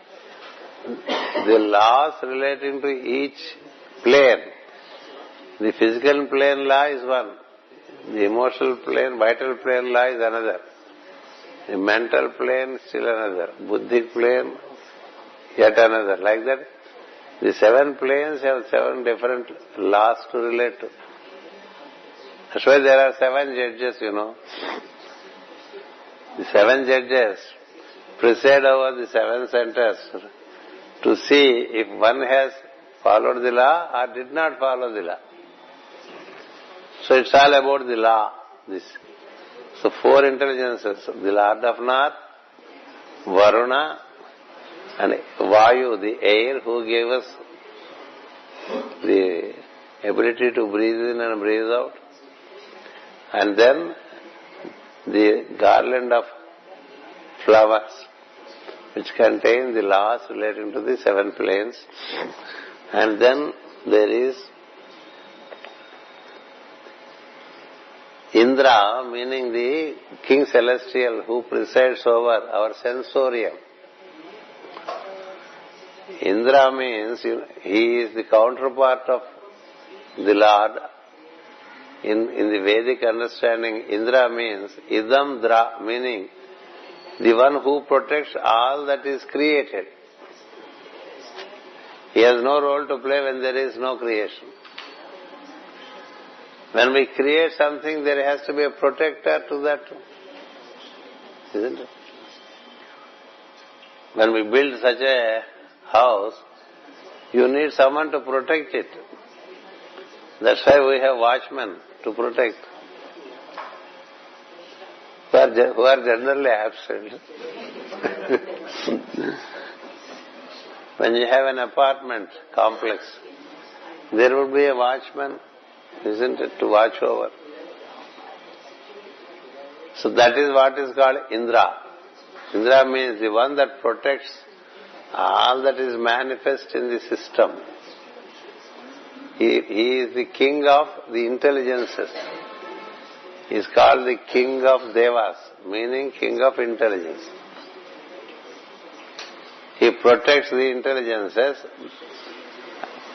laws relating to each plane. The physical plane law is one. The emotional plane, vital plane law is another. The mental plane still another. Buddhic plane yet another. Like that, the 7 planes have 7 different laws to relate to. That's why there are 7 judges, The 7 judges preside over the 7 centers to see if one has followed the law or did not follow the law. So it's all about the law. So 4 intelligences, the Lord of North, Varuna, and Vayu, the air who gave us the ability to breathe in and breathe out. And then the garland of flowers, which contain the laws relating to the 7 planes. And then there is Indra, meaning the King Celestial who presides over our sensorium. Indra means he is the counterpart of the Lord. In the Vedic understanding, Indra means Idam Dra, meaning the one who protects all that is created. He has no role to play when there is no creation. When we create something, there has to be a protector to that, isn't it? When we build such a house, you need someone to protect it. That's why we have watchmen to protect, who are generally absent. When you have an apartment complex, there would be a watchman, isn't it, to watch over. So that is what is called Indra. Indra means the one that protects all that is manifest in the system. He is the king of the intelligences. He is called the king of Devas, meaning king of intelligence. He protects the intelligences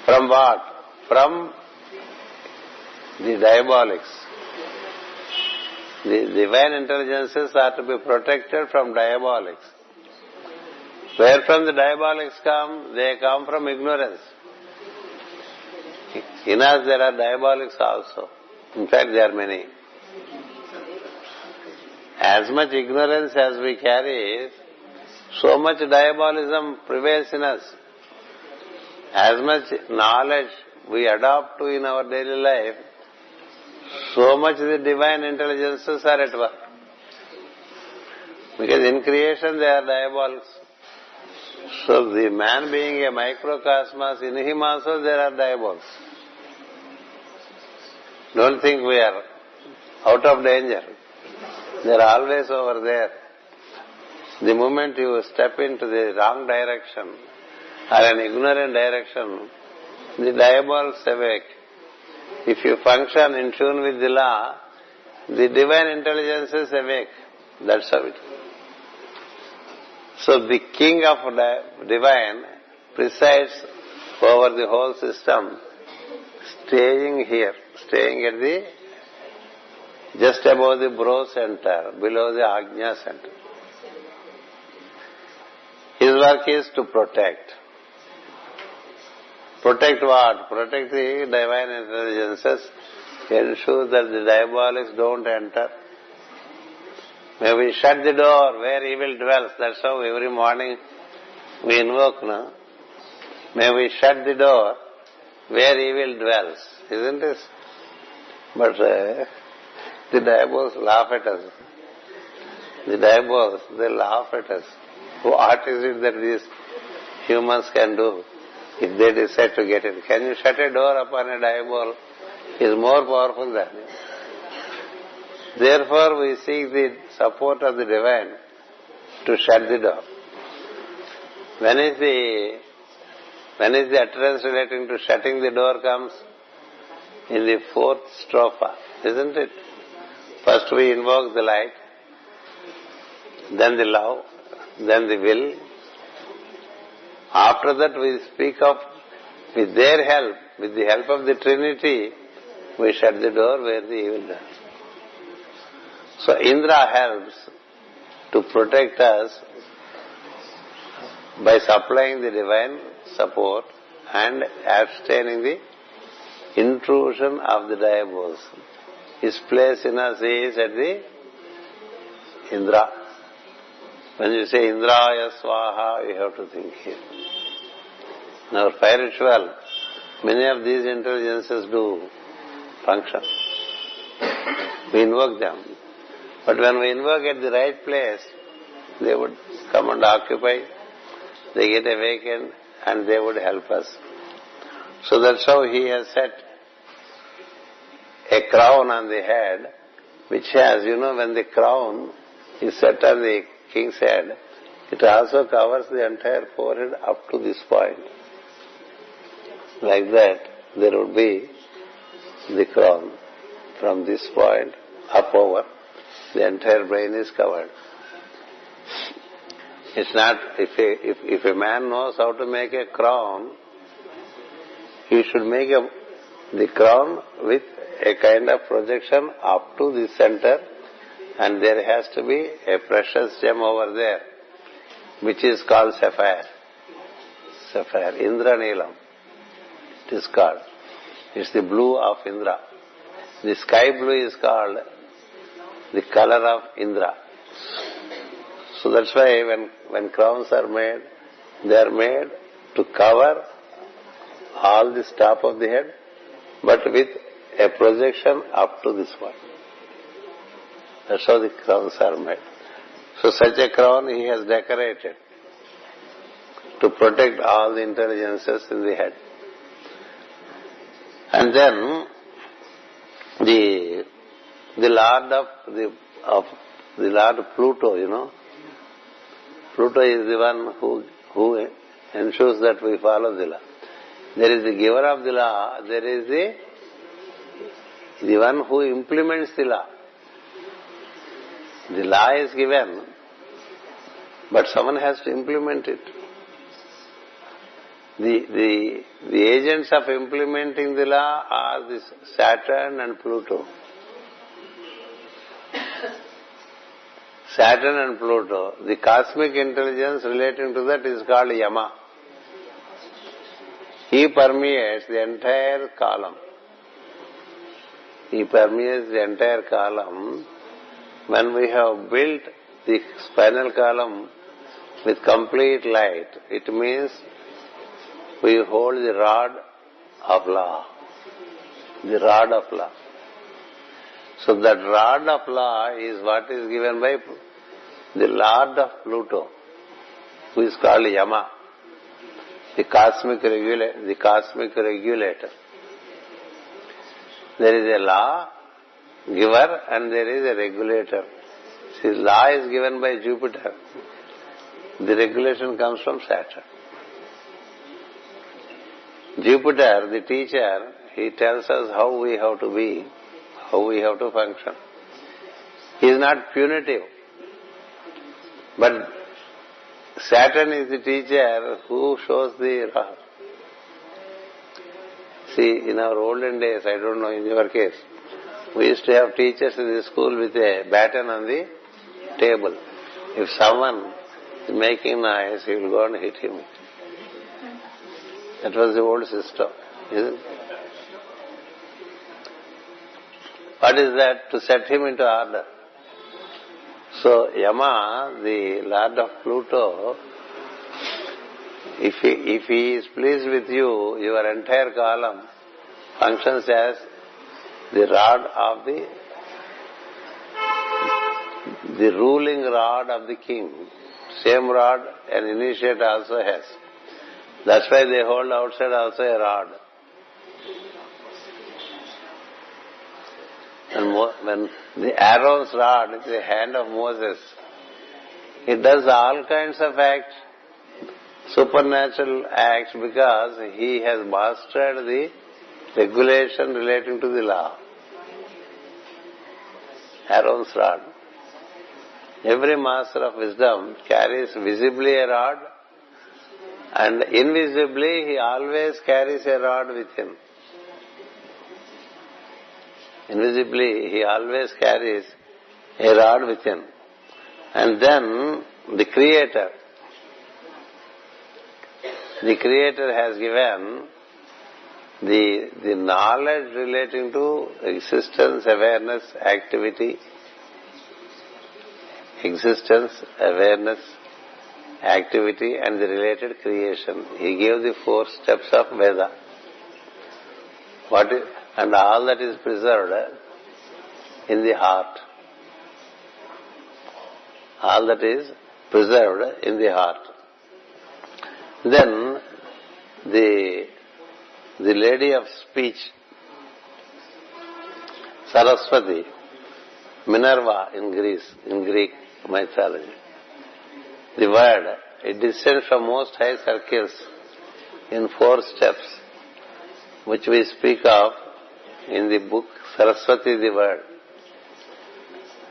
from what? From the diabolics. The divine intelligences are to be protected from diabolics. Where from the diabolics come? They come from ignorance. In us there are diabolics also. In fact, there are many. As much ignorance as we carry, so much diabolism prevails in us. as much knowledge we adopt to in our daily life, so much the divine intelligences are at work. Because in creation they are diabolics. So the man being a microcosmos, in him also there are diabolics. Don't think we are out of danger. They are always over there. The moment you step into the wrong direction or an ignorant direction, the diabolics awake. If you function in tune with the law, the divine intelligence is awake. That's how it is. So the king of divine presides over the whole system, staying here, staying at the just above the bro center, below the Ajna center. His work is to protect. Protect what? Protect the divine intelligences, ensure that the diabolics don't enter. May we shut the door where evil dwells. That's how every morning we invoke, no? May we shut the door where evil dwells, isn't it? But the diabolics laugh at us. The diabolics, they laugh at us. What is it that these humans can do if they decide to get it? Can you shut a door upon a diabol? He is more powerful than you. Therefore, we seek the support of the divine to shut the door. When is the utterance relating to shutting the door comes? In the fourth strophe, isn't it? First we invoke the light, then the love, then the will. After that we speak of, with their help, with the help of the Trinity, we shut the door where the evil does. So Indra helps to protect us by supplying the divine support and abstaining the intrusion of the diabolos. His place in us is at the Indra. When you say Indraya Swaha, you have to think here. In our fire ritual, many of these intelligences do function. We invoke them. But when we invoke at the right place, they would come and occupy, they get awakened, and they would help us. So that's how he has set a crown on the head, which has, when the crown is set on the king's head, it also covers the entire forehead up to this point. Like that, there would be the crown from this point up over. The entire brain is covered. It's not, if a man knows how to make a crown, he should make the crown with a kind of projection up to the center, and there has to be a precious gem over there, which is called sapphire. Sapphire, Indra Neelam, it is called. It's the blue of Indra. The sky blue is called the color of Indra. So that's why when crowns are made, they are made to cover all this top of the head, but with a projection up to this one. That's how the crowns are made. So such a crown he has decorated to protect all the intelligences in the head. And then the Lord of the Lord Pluto, Pluto is the one who ensures that we follow the law. There is the giver of the law, there is the one who implements the law. The law is given, but someone has to implement it. The agents of implementing the law are this Saturn and Pluto. Saturn and Pluto, the cosmic intelligence relating to that is called Yama. He permeates the entire column. He permeates the entire column. When we have built the spinal column with complete light, it means we hold the rod of law. The rod of law. So that rod of law is what is given by the Lord of Pluto, who is called Yama, the cosmic regulator. There is a law giver and there is a regulator. See, law is given by Jupiter. The regulation comes from Saturn. Jupiter, the teacher, he tells us how we have to be, how we have to function. He is not punitive. But Saturn is the teacher who shows the law. See, in our olden days, I don't know in your case, we used to have teachers in the school with a baton on the table. If someone is making noise, he will go and hit him. That was the old system, isn't it? What is that? To set him into order. So, Yama, the Lord of Pluto, if he is pleased with you, your entire column functions as the rod of the ruling rod of the king. Same rod an initiate also has. That's why they hold outside also a rod. And when the Aaron's rod is the hand of Moses, it does all kinds of acts, supernatural acts, because he has mastered the regulation relating to the law. Aaron's rod. Every master of wisdom carries visibly a rod, and invisibly he always carries a rod with him. Invisibly he always carries a rod with him. And then the Creator has given the knowledge relating to existence, awareness, activity, and the related creation. He gave the 4 steps of Veda. And all that is preserved in the heart. All that is preserved in the heart. Then the lady of speech, Saraswati, Minerva in Greek mythology. The word, it descends from most high circles in 4 steps, which we speak of in the book Saraswati the Word.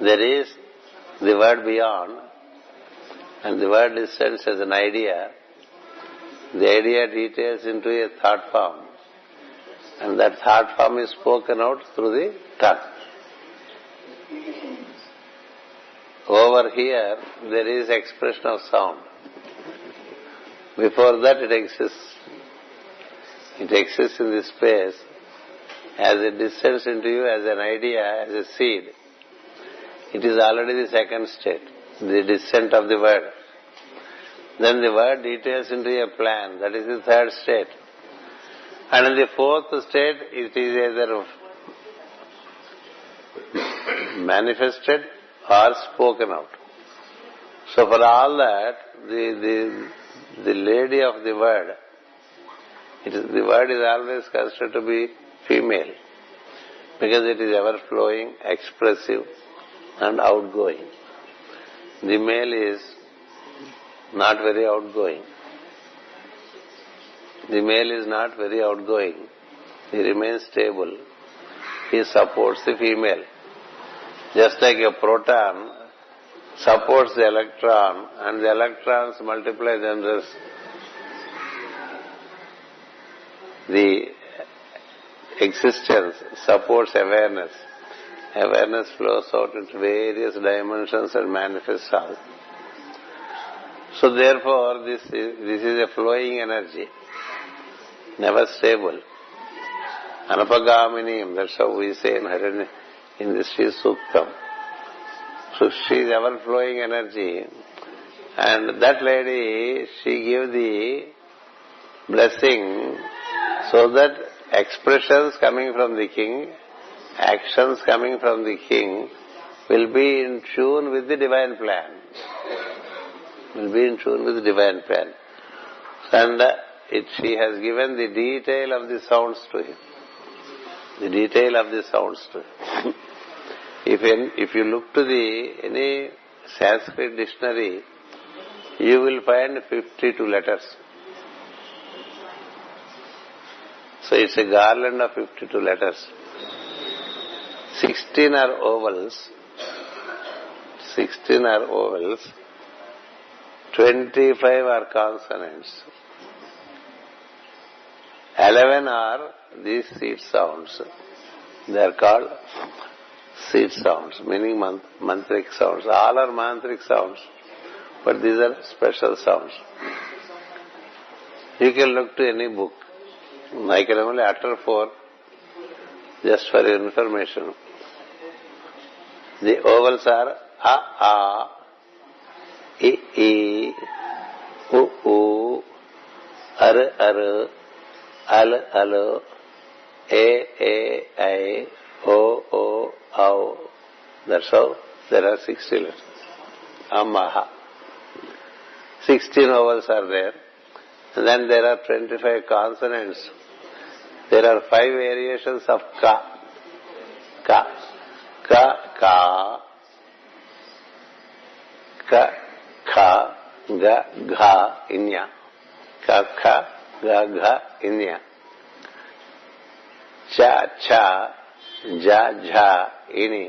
There is the word beyond, and the word descends as an idea. The idea details into a thought form, and that thought form is spoken out through the tongue. Over here, there is expression of sound. Before that, it exists. It exists in this space as it descends into you as an idea, as a seed. It is already the second state, the descent of the word. Then the word details into a plan, that is the third state. And in the 4th state, it is either manifested or spoken out. So for all that, the lady of the word, the word is always considered to be female, because it is ever flowing, expressive and outgoing. The male is not very outgoing. The male is not very outgoing. He remains stable. He supports the female. Just like a proton supports the electron, and the electrons multiply themselves. The existence supports awareness. Awareness flows out into various dimensions and manifests out. So therefore, this is a flowing energy, never stable. Anapagamini, that's how we say in the Sri Suktam. So she is ever flowing energy, and that lady, she gave the blessing so that expressions coming from the king, actions coming from the king will be in tune with the divine plan. Will be in tune with the divine plan. And she has given the detail of the sounds to him. The detail of the sounds to him. If you look to any Sanskrit dictionary, you will find 52 letters. So it's a garland of 52 letters. 16 are vowels. 25 are consonants. 11 are these seed sounds. They are called seed sounds, meaning mantric sounds. All are mantric sounds, but these are special sounds. You can look to any book. I can only utter 4, just for your information. The vowels are A, I, U, Ar, Al, A, I, O, Au. That's how there are 60 letters. Amaha. 16 vowels are there. And then there are 25 consonants. There are 5 variations of ka. Ka, kha, ga, gha, inya. Ka, ga, inya. Cha, ja, ini.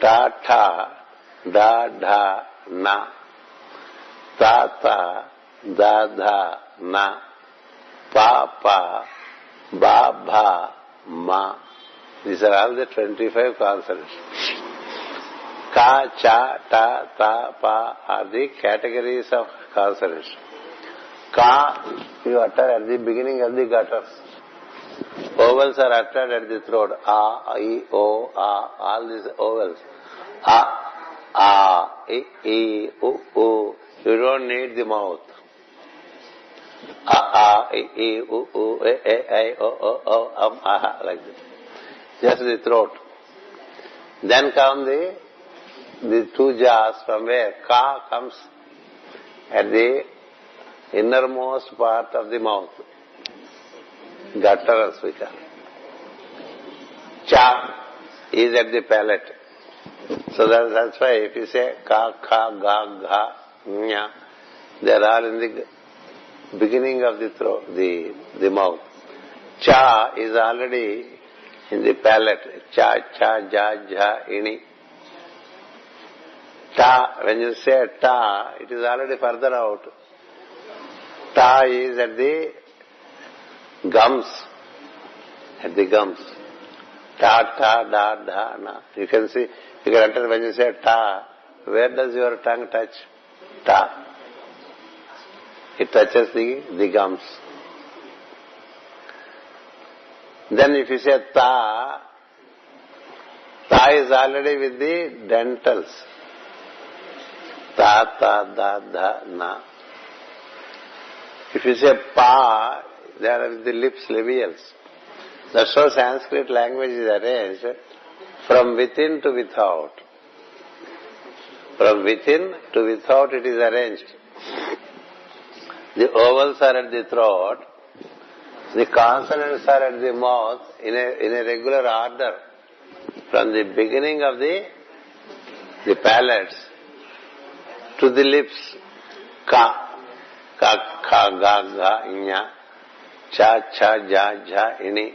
Ta, da, na. Ta, da, na. Pa, ba, ma. These are all the 25 consonants. Ka, cha, ta, pa are the categories of consonants. Ka, you utter at the beginning of the gutters. Vowels are uttered at the throat. A, I, O, A, all these vowels. A, I, U. You don't need the mouth. A, I, U, E, I, O, aha, like this. Just the throat. Then come the 2 jaws from where ka comes at the innermost part of the mouth. Gutter as we call it. Cha is at the palate. So that's why if you say ka, kha, ga, gha, nya, they are all in the beginning of the throat, the mouth. Cha is already in the palate. Cha, ja, ini. Ta, when you say ta, it is already further out. Ta is at the gums. At the gums. Ta, da, na. You can see, you can enter when you say ta, where does your tongue touch? Ta. It touches the gums. Then if you say ta is already with the dentals. Ta, da, na. If you say pa, they are with the lips, labials. That's how Sanskrit language is arranged from within to without. From within to without it is arranged. The vowels are at the throat. The consonants are at the mouth in a regular order. From the beginning of the palates to the lips. Ka, kha, ga, inya. Cha, ja, ini.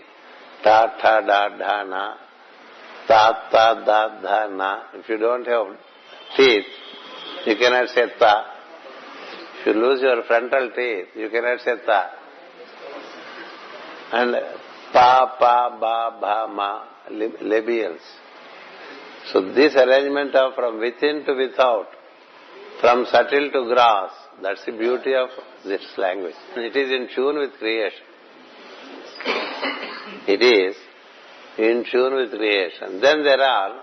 Ta, da, na. Ta, da, na. If you don't have teeth, you cannot say ta. If you lose your frontal teeth, you cannot say ta. And pa, ba, ma, labials. So this arrangement of from within to without, from subtle to gross, that's the beauty of this language. It is in tune with creation. It is in tune with creation. Then there are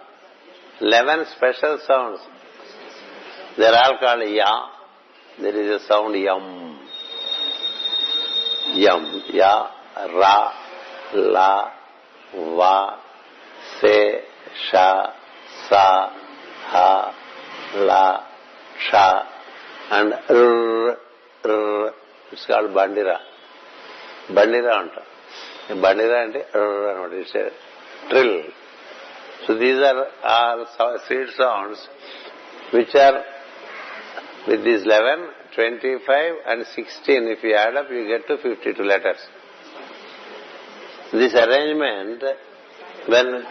11 special sounds. They are all called ya. There is a sound yam. Yam, Ya, Ra, La, Va, Se, Sha, Sa, Ha, La, Sha, and R. It's called Bandira. Bandira anta. Bandira ante R. It's a trill. So these are all seed sounds which are with these 11, 25 and 16. If you add up, you get to 52 letters. This arrangement, when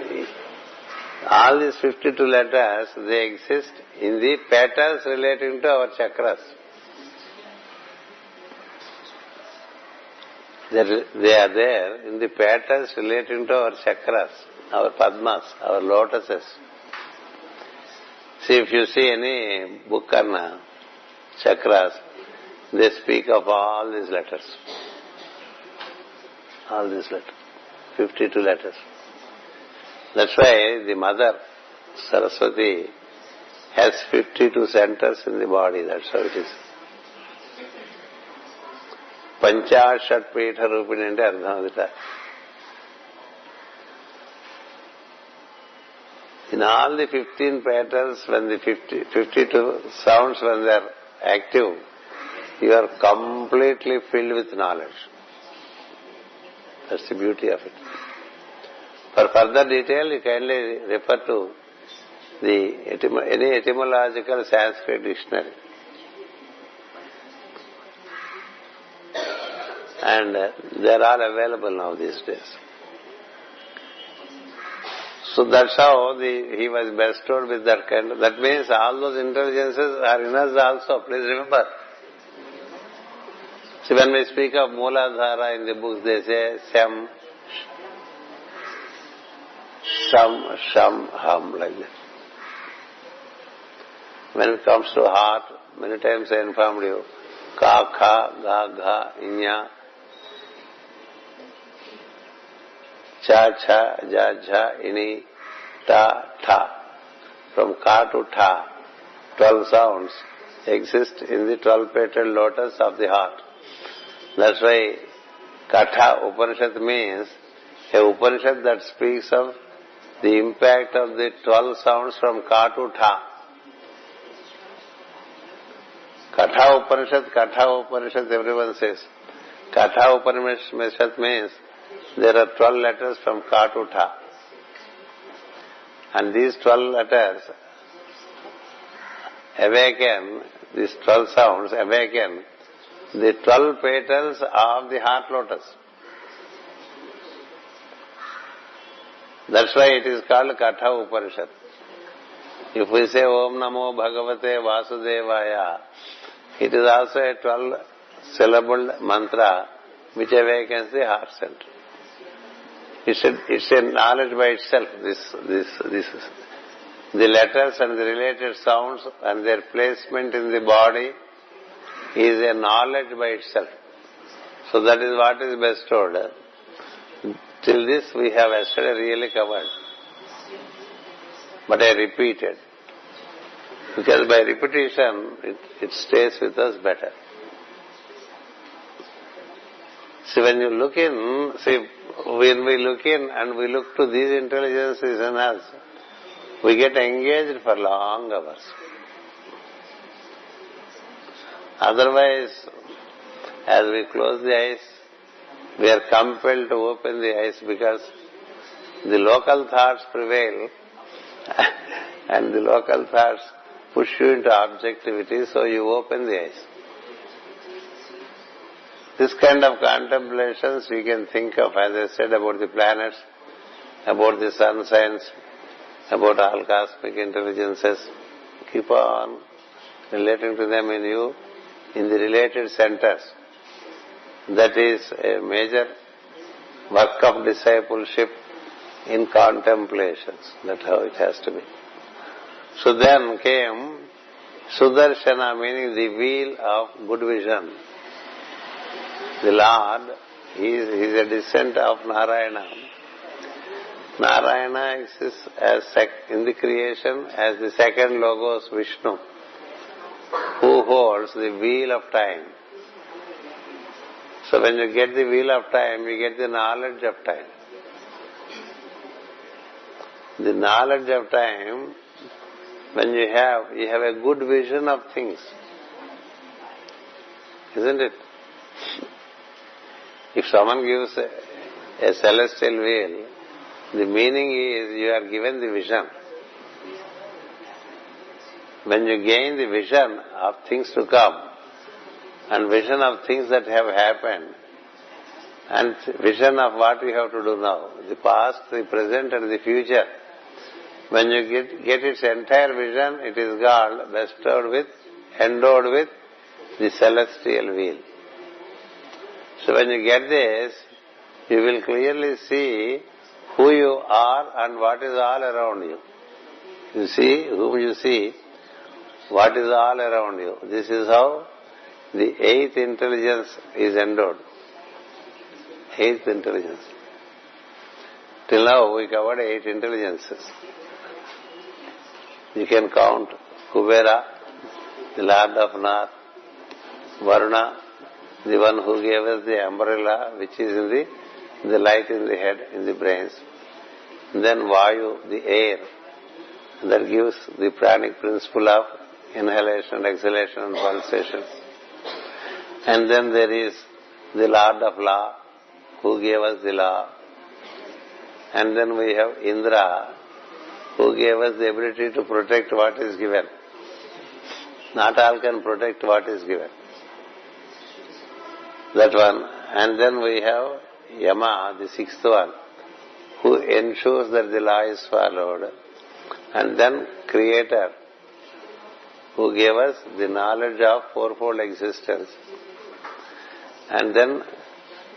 all these 52 letters, they exist in the petals relating to our chakras. They are there in the petals relating to our chakras, our padmas, our lotuses. See, if you see any book on chakras, they speak of all these letters. All these letters. 52 letters. That's why the mother, Saraswati, has 52 centers in the body. That's how it is. Panchashat Peetha Rupini ante ardham adita. In all the 15 petals, when the 52 sounds, when they are active, you are completely filled with knowledge. That's the beauty of it. For further detail, you kindly refer to any etymological Sanskrit dictionary. And they are all available now these days. So that's how he was bestowed with that kind of... That means all those intelligences are in us also. Please remember. See, when we speak of Mooladhara in the books, they say Sam, Sham, Sham, Ham, like that. When it comes to heart, many times I informed you, Ka, Kha, Ga, Gha, Inya, Cha, Cha, Ja, Ja, Ini, Ta, Ta. From Ka to Ta, 12 sounds exist in the 12-petaled lotus of the heart. That's why Katha Upanishad means a Upanishad that speaks of the impact of the 12 sounds from Ka to Ta. Katha Upanishad, everyone says. Katha Upanishad means there are 12 letters from Ka to Ta. And these 12 letters awaken, these 12 sounds awaken the 12 petals of the heart lotus. That's why it is called Katha Upanishad. If we say Om Namo Bhagavate Vasudevaya, it is also a 12-syllabled mantra which awakens the heart center. It's a knowledge by itself. This the letters and the related sounds and their placement in the body is a knowledge by itself. So that is what is bestowed. Till this we have yesterday really covered. But I repeated. Because by repetition, it stays with us better. See, when you look in, when we look in and we look to these intelligences in us, we get engaged for long hours. Otherwise, as we close the eyes, we are compelled to open the eyes because the local thoughts prevail and the local thoughts push you into objectivity, so you open the eyes. This kind of contemplations you can think of, as I said, about the planets, about the sun signs, about all cosmic intelligences. Keep on relating to them in you, in the related centers. That is a major work of discipleship in contemplations. That's how it has to be. So then came Sudarshana, meaning the wheel of good vision. The Lord, he is a descent of Narayana. Narayana exists in the creation as the second logos, Vishnu, who holds the wheel of time. So when you get the wheel of time, you get the knowledge of time. The knowledge of time, when you have a good vision of things. Isn't it? If someone gives a celestial wheel, the meaning is you are given the vision. When you gain the vision of things to come, and vision of things that have happened, and vision of what you have to do now, the past, the present and the future, when you get its entire vision, it is called endowed with the celestial wheel. So when you get this, you will clearly see who you are and what is all around you. You see whom you see, what is all around you. This is how the eighth intelligence is endowed. Eighth intelligence. Till now we covered 8 intelligences. You can count Kumara, the Lord of North, Varuna, the one who gave us the umbrella, which is in the light in the head, in the brains. And then Vayu, the air, that gives the pranic principle of inhalation and exhalation and pulsation. And then there is the Lord of Law, who gave us the law. And then we have Indra, who gave us the ability to protect what is given. Not all can protect what is given. That one. And then we have Yama, the 6th one, who ensures that the law is followed. And then Creator, who gave us the knowledge of fourfold existence. And then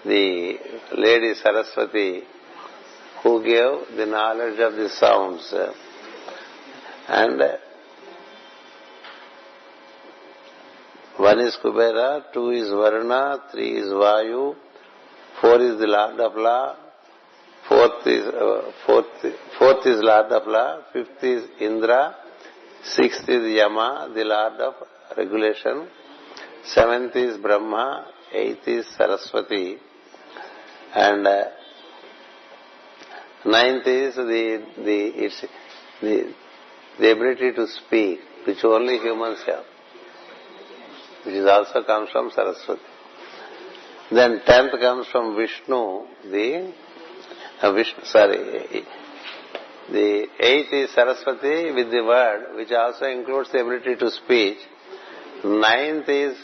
the Lady Saraswati, who gave the knowledge of the sounds. And 1 is Kumara, 2 is Varuna, 3 is Vayu, 4 is the Lord of Law, 4th is Lord of Law, 5th is Indra, 6th is Yama, the Lord of Regulation, 7th is Brahma, 8th is Saraswati, and 9th is the ability to speak, which only humans have, which is also comes from Saraswati. Then 10th comes from Vishnu, the 8th is Saraswati with the word, which also includes the ability to speak. 9th is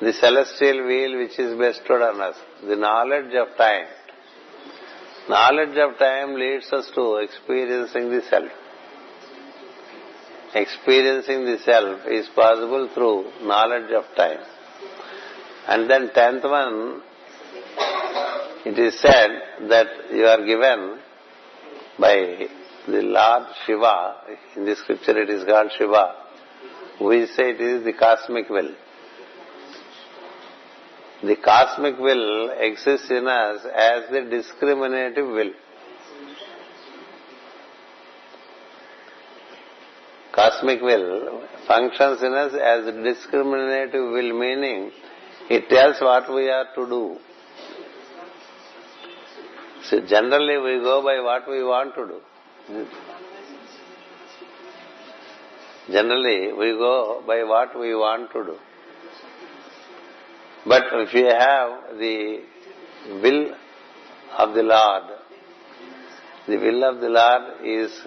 the celestial wheel which is bestowed on us, the knowledge of time. Knowledge of time leads us to experiencing the self. Experiencing the self is possible through knowledge of time. And then 10th one, it is said that you are given by the Lord Shiva. In the scripture it is called Shiva. We say it is the cosmic will. The cosmic will exists in us as the discriminative will. Cosmic will functions in us as a discriminative will, meaning it tells what we are to do. So generally we go by what we want to do. Generally we go by what we want to do. But if you have the will of the Lord, the will of the Lord is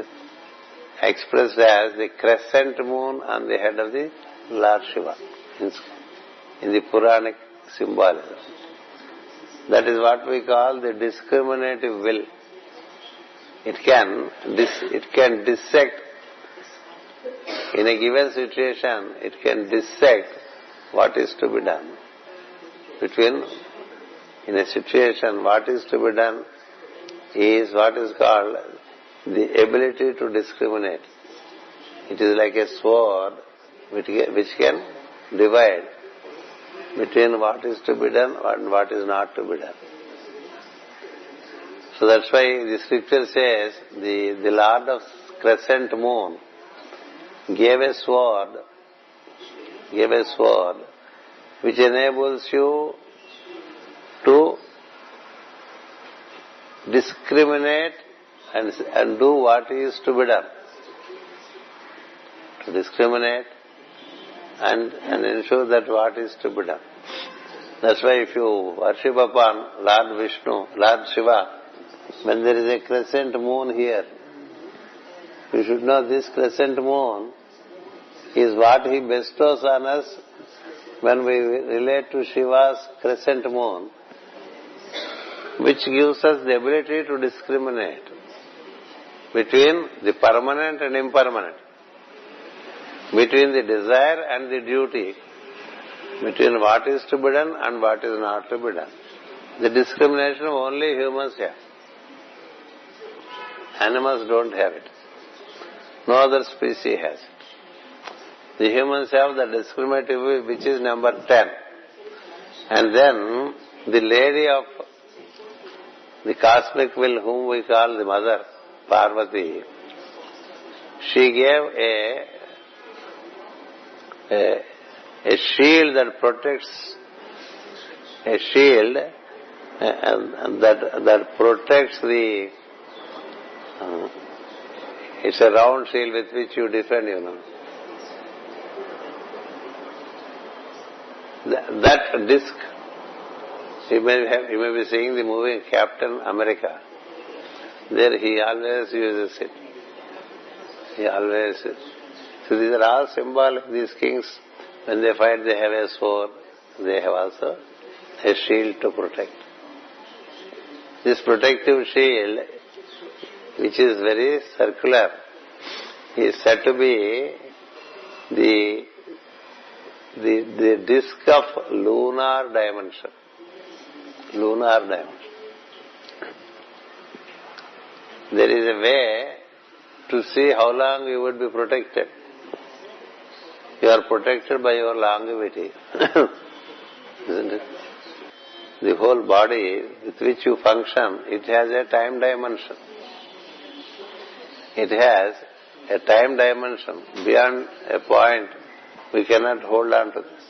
expressed as the crescent moon on the head of the Lord Shiva in the Puranic symbolism. That is what we call the discriminative will. It can dissect in a given situation. It can dissect what is to be done. In a situation, what is to be done is what is called the ability to discriminate. It is like a sword which can divide between what is to be done and what is not to be done. So that's why the scripture says the Lord of Crescent Moon gave a sword which enables you to discriminate and do what is to be done. To discriminate and ensure that what is to be done. That's why if you worship upon Lord Vishnu, Lord Shiva, when there is a crescent moon here, you should know this crescent moon is what he bestows on us when we relate to Shiva's crescent moon, which gives us the ability to discriminate between the permanent and impermanent, between the desire and the duty, between what is to be done and what is not to be done. The discrimination only humans have. Animals don't have it. No other species has it. The humans have the discriminative, which is number 10. And then the lady of the cosmic will, whom we call the mother, Parvathi, she gave a shield that protects, a shield that protects the, it's a round shield with which you defend, That disc, you may be seeing the movie Captain America. There he always uses it. He always uses. So these are all symbolic. These kings, when they fight, they have a sword. They have also a shield to protect. This protective shield, which is very circular, is said to be the disk of lunar dimension. Lunar dimension. There is a way to see how long you would be protected. You are protected by your longevity. Isn't it? The whole body with which you function, it has a time dimension. It has a time dimension. Beyond a point, we cannot hold on to this.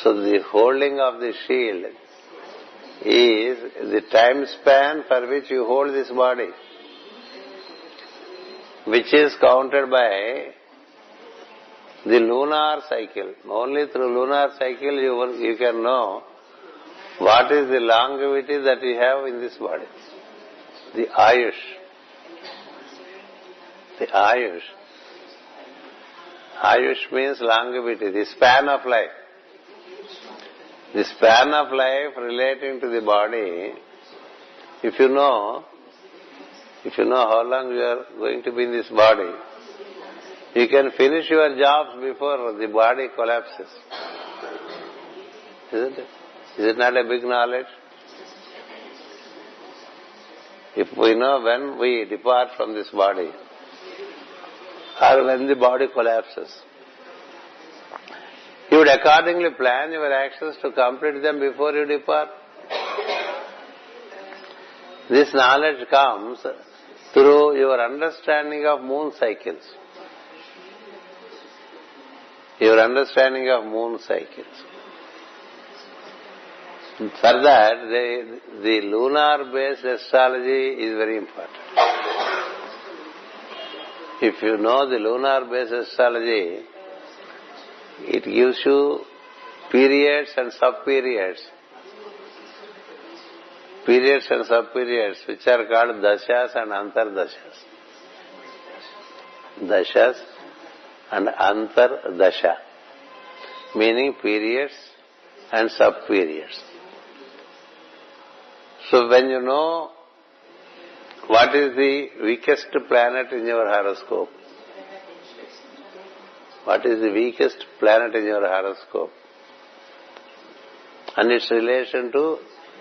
So the holding of the shield is the time span for which you hold this body, which is counted by the lunar cycle. Only through lunar cycle you can know what is the longevity that you have in this body. The Ayush. The Ayush. Ayush means longevity, the span of life. The span of life relating to the body, if you know how long you are going to be in this body, you can finish your jobs before the body collapses. Isn't it? Is it not a big knowledge? If we know when we depart from this body, or when the body collapses, you would accordingly plan your actions to complete them before you depart. This knowledge comes through your understanding of moon cycles. Your understanding of moon cycles. For that, the lunar-based astrology is very important. If you know the lunar-based astrology, it gives you periods and sub-periods. Periods and sub-periods, which are called dashas and antardashas. Dashas and antardasha, meaning periods and sub-periods. So when you know what is the weakest planet in your horoscope, what is the weakest planet in your horoscope, and its relation to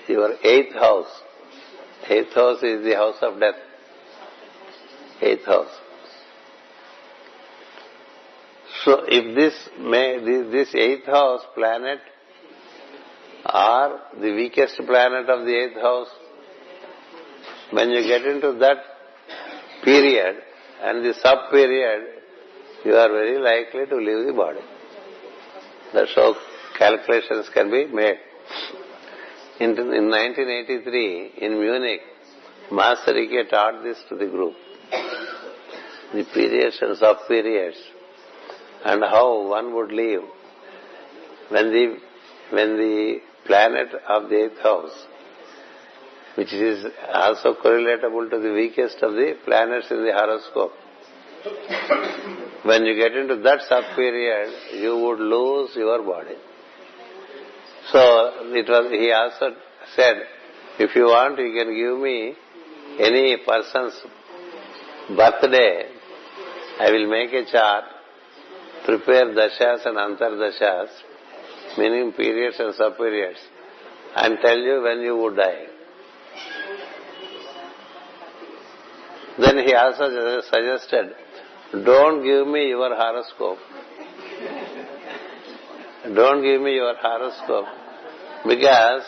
your 8th house. 8th house is the house of death. 8th house. So if this 8th house planet or the weakest planet of the 8th house, when you get into that period and the sub-period, you are very likely to leave the body. That's how calculations can be made. In 1983, in Munich, Master Ike taught this to the group. The periods and sub-periods, and how one would live when the planet of the 8th house, which is also correlatable to the weakest of the planets in the horoscope. When you get into that sub-period, you would lose your body. So he also said, if you want, you can give me any person's birthday. I will make a chart, prepare dashas and antardashas, meaning periods and sub-periods, and tell you when you would die. Then he also suggested, don't give me your horoscope. Don't give me your horoscope. Because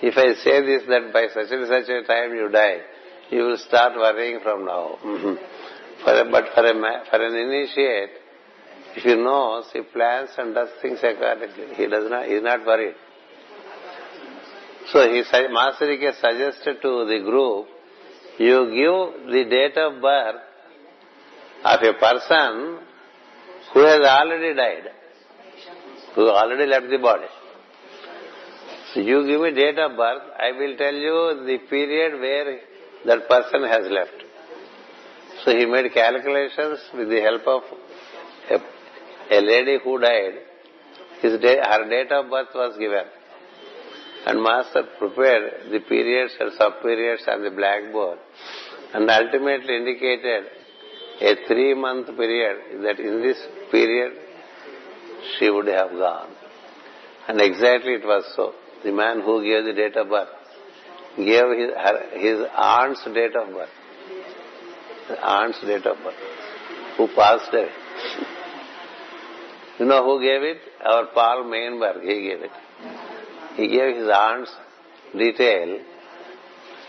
if I say this, that by such and such a time you die, you will start worrying from now. But for an initiate, if he knows, he plans and does things accordingly. He is not worried. So Master Ike suggested to the group, you give the date of birth of a person who has already died, who already left the body. So you give me date of birth, I will tell you the period where that person has left. So he made calculations with the help of a lady who died. Her date of birth was given. And Master prepared the periods and sub-periods on the blackboard and ultimately indicated a 3-month period, that in this period she would have gone. And exactly it was so. The man who gave the date of birth gave his aunt's date of birth. The aunt's date of birth, who passed away. You know who gave it? Our Paul Meinberg, he gave it. He gave his aunt's detail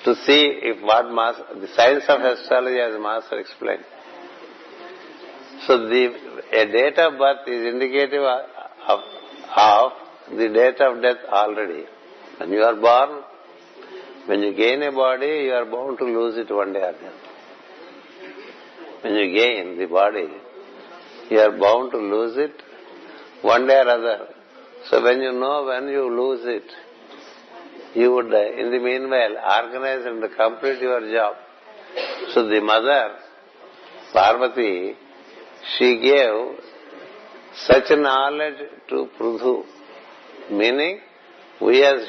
to see if the science of astrology, as Master explained. So a date of birth is indicative of the date of death already. When you are born, when you gain a body, you are bound to lose it one day or the other. When you gain the body, you are bound to lose it one day or other. So when you know when you lose it, you would die. In the meanwhile, organize and complete your job. So the mother, Parvathi, she gave such knowledge to Prithu, meaning we as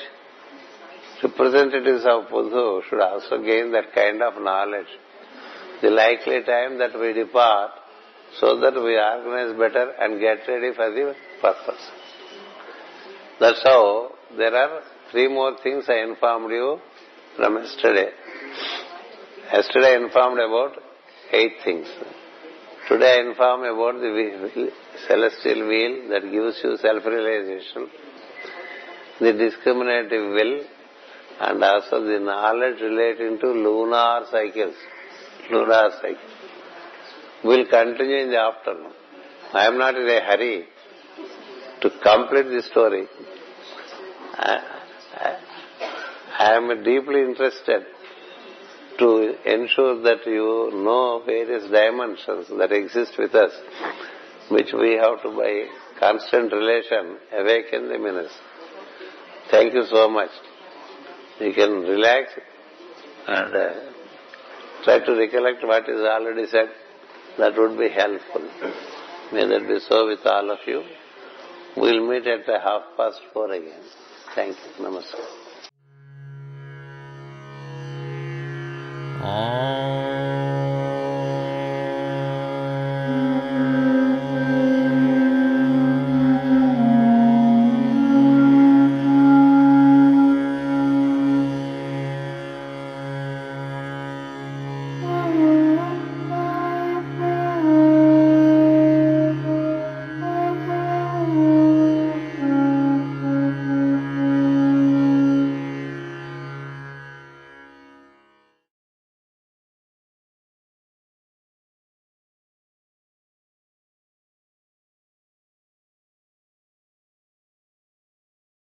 representatives of Prithu should also gain that kind of knowledge. The likely time that we depart, so that we organize better and get ready for the purpose. That's how there are 3 more things I informed you from yesterday. Yesterday I informed about 8 things. Today I inform about the celestial wheel that gives you self-realization, the discriminative will, and also the knowledge relating to lunar cycles. We'll continue in the afternoon. I am not in a hurry to complete the story. I am deeply interested to ensure that you know various dimensions that exist with us, which we have to, by constant relation, awaken them in us. Thank you so much. You can relax and try to recollect what is already said. That would be helpful. May that be so with all of you. We'll meet at 4:30 again. Thank you. Namaskar.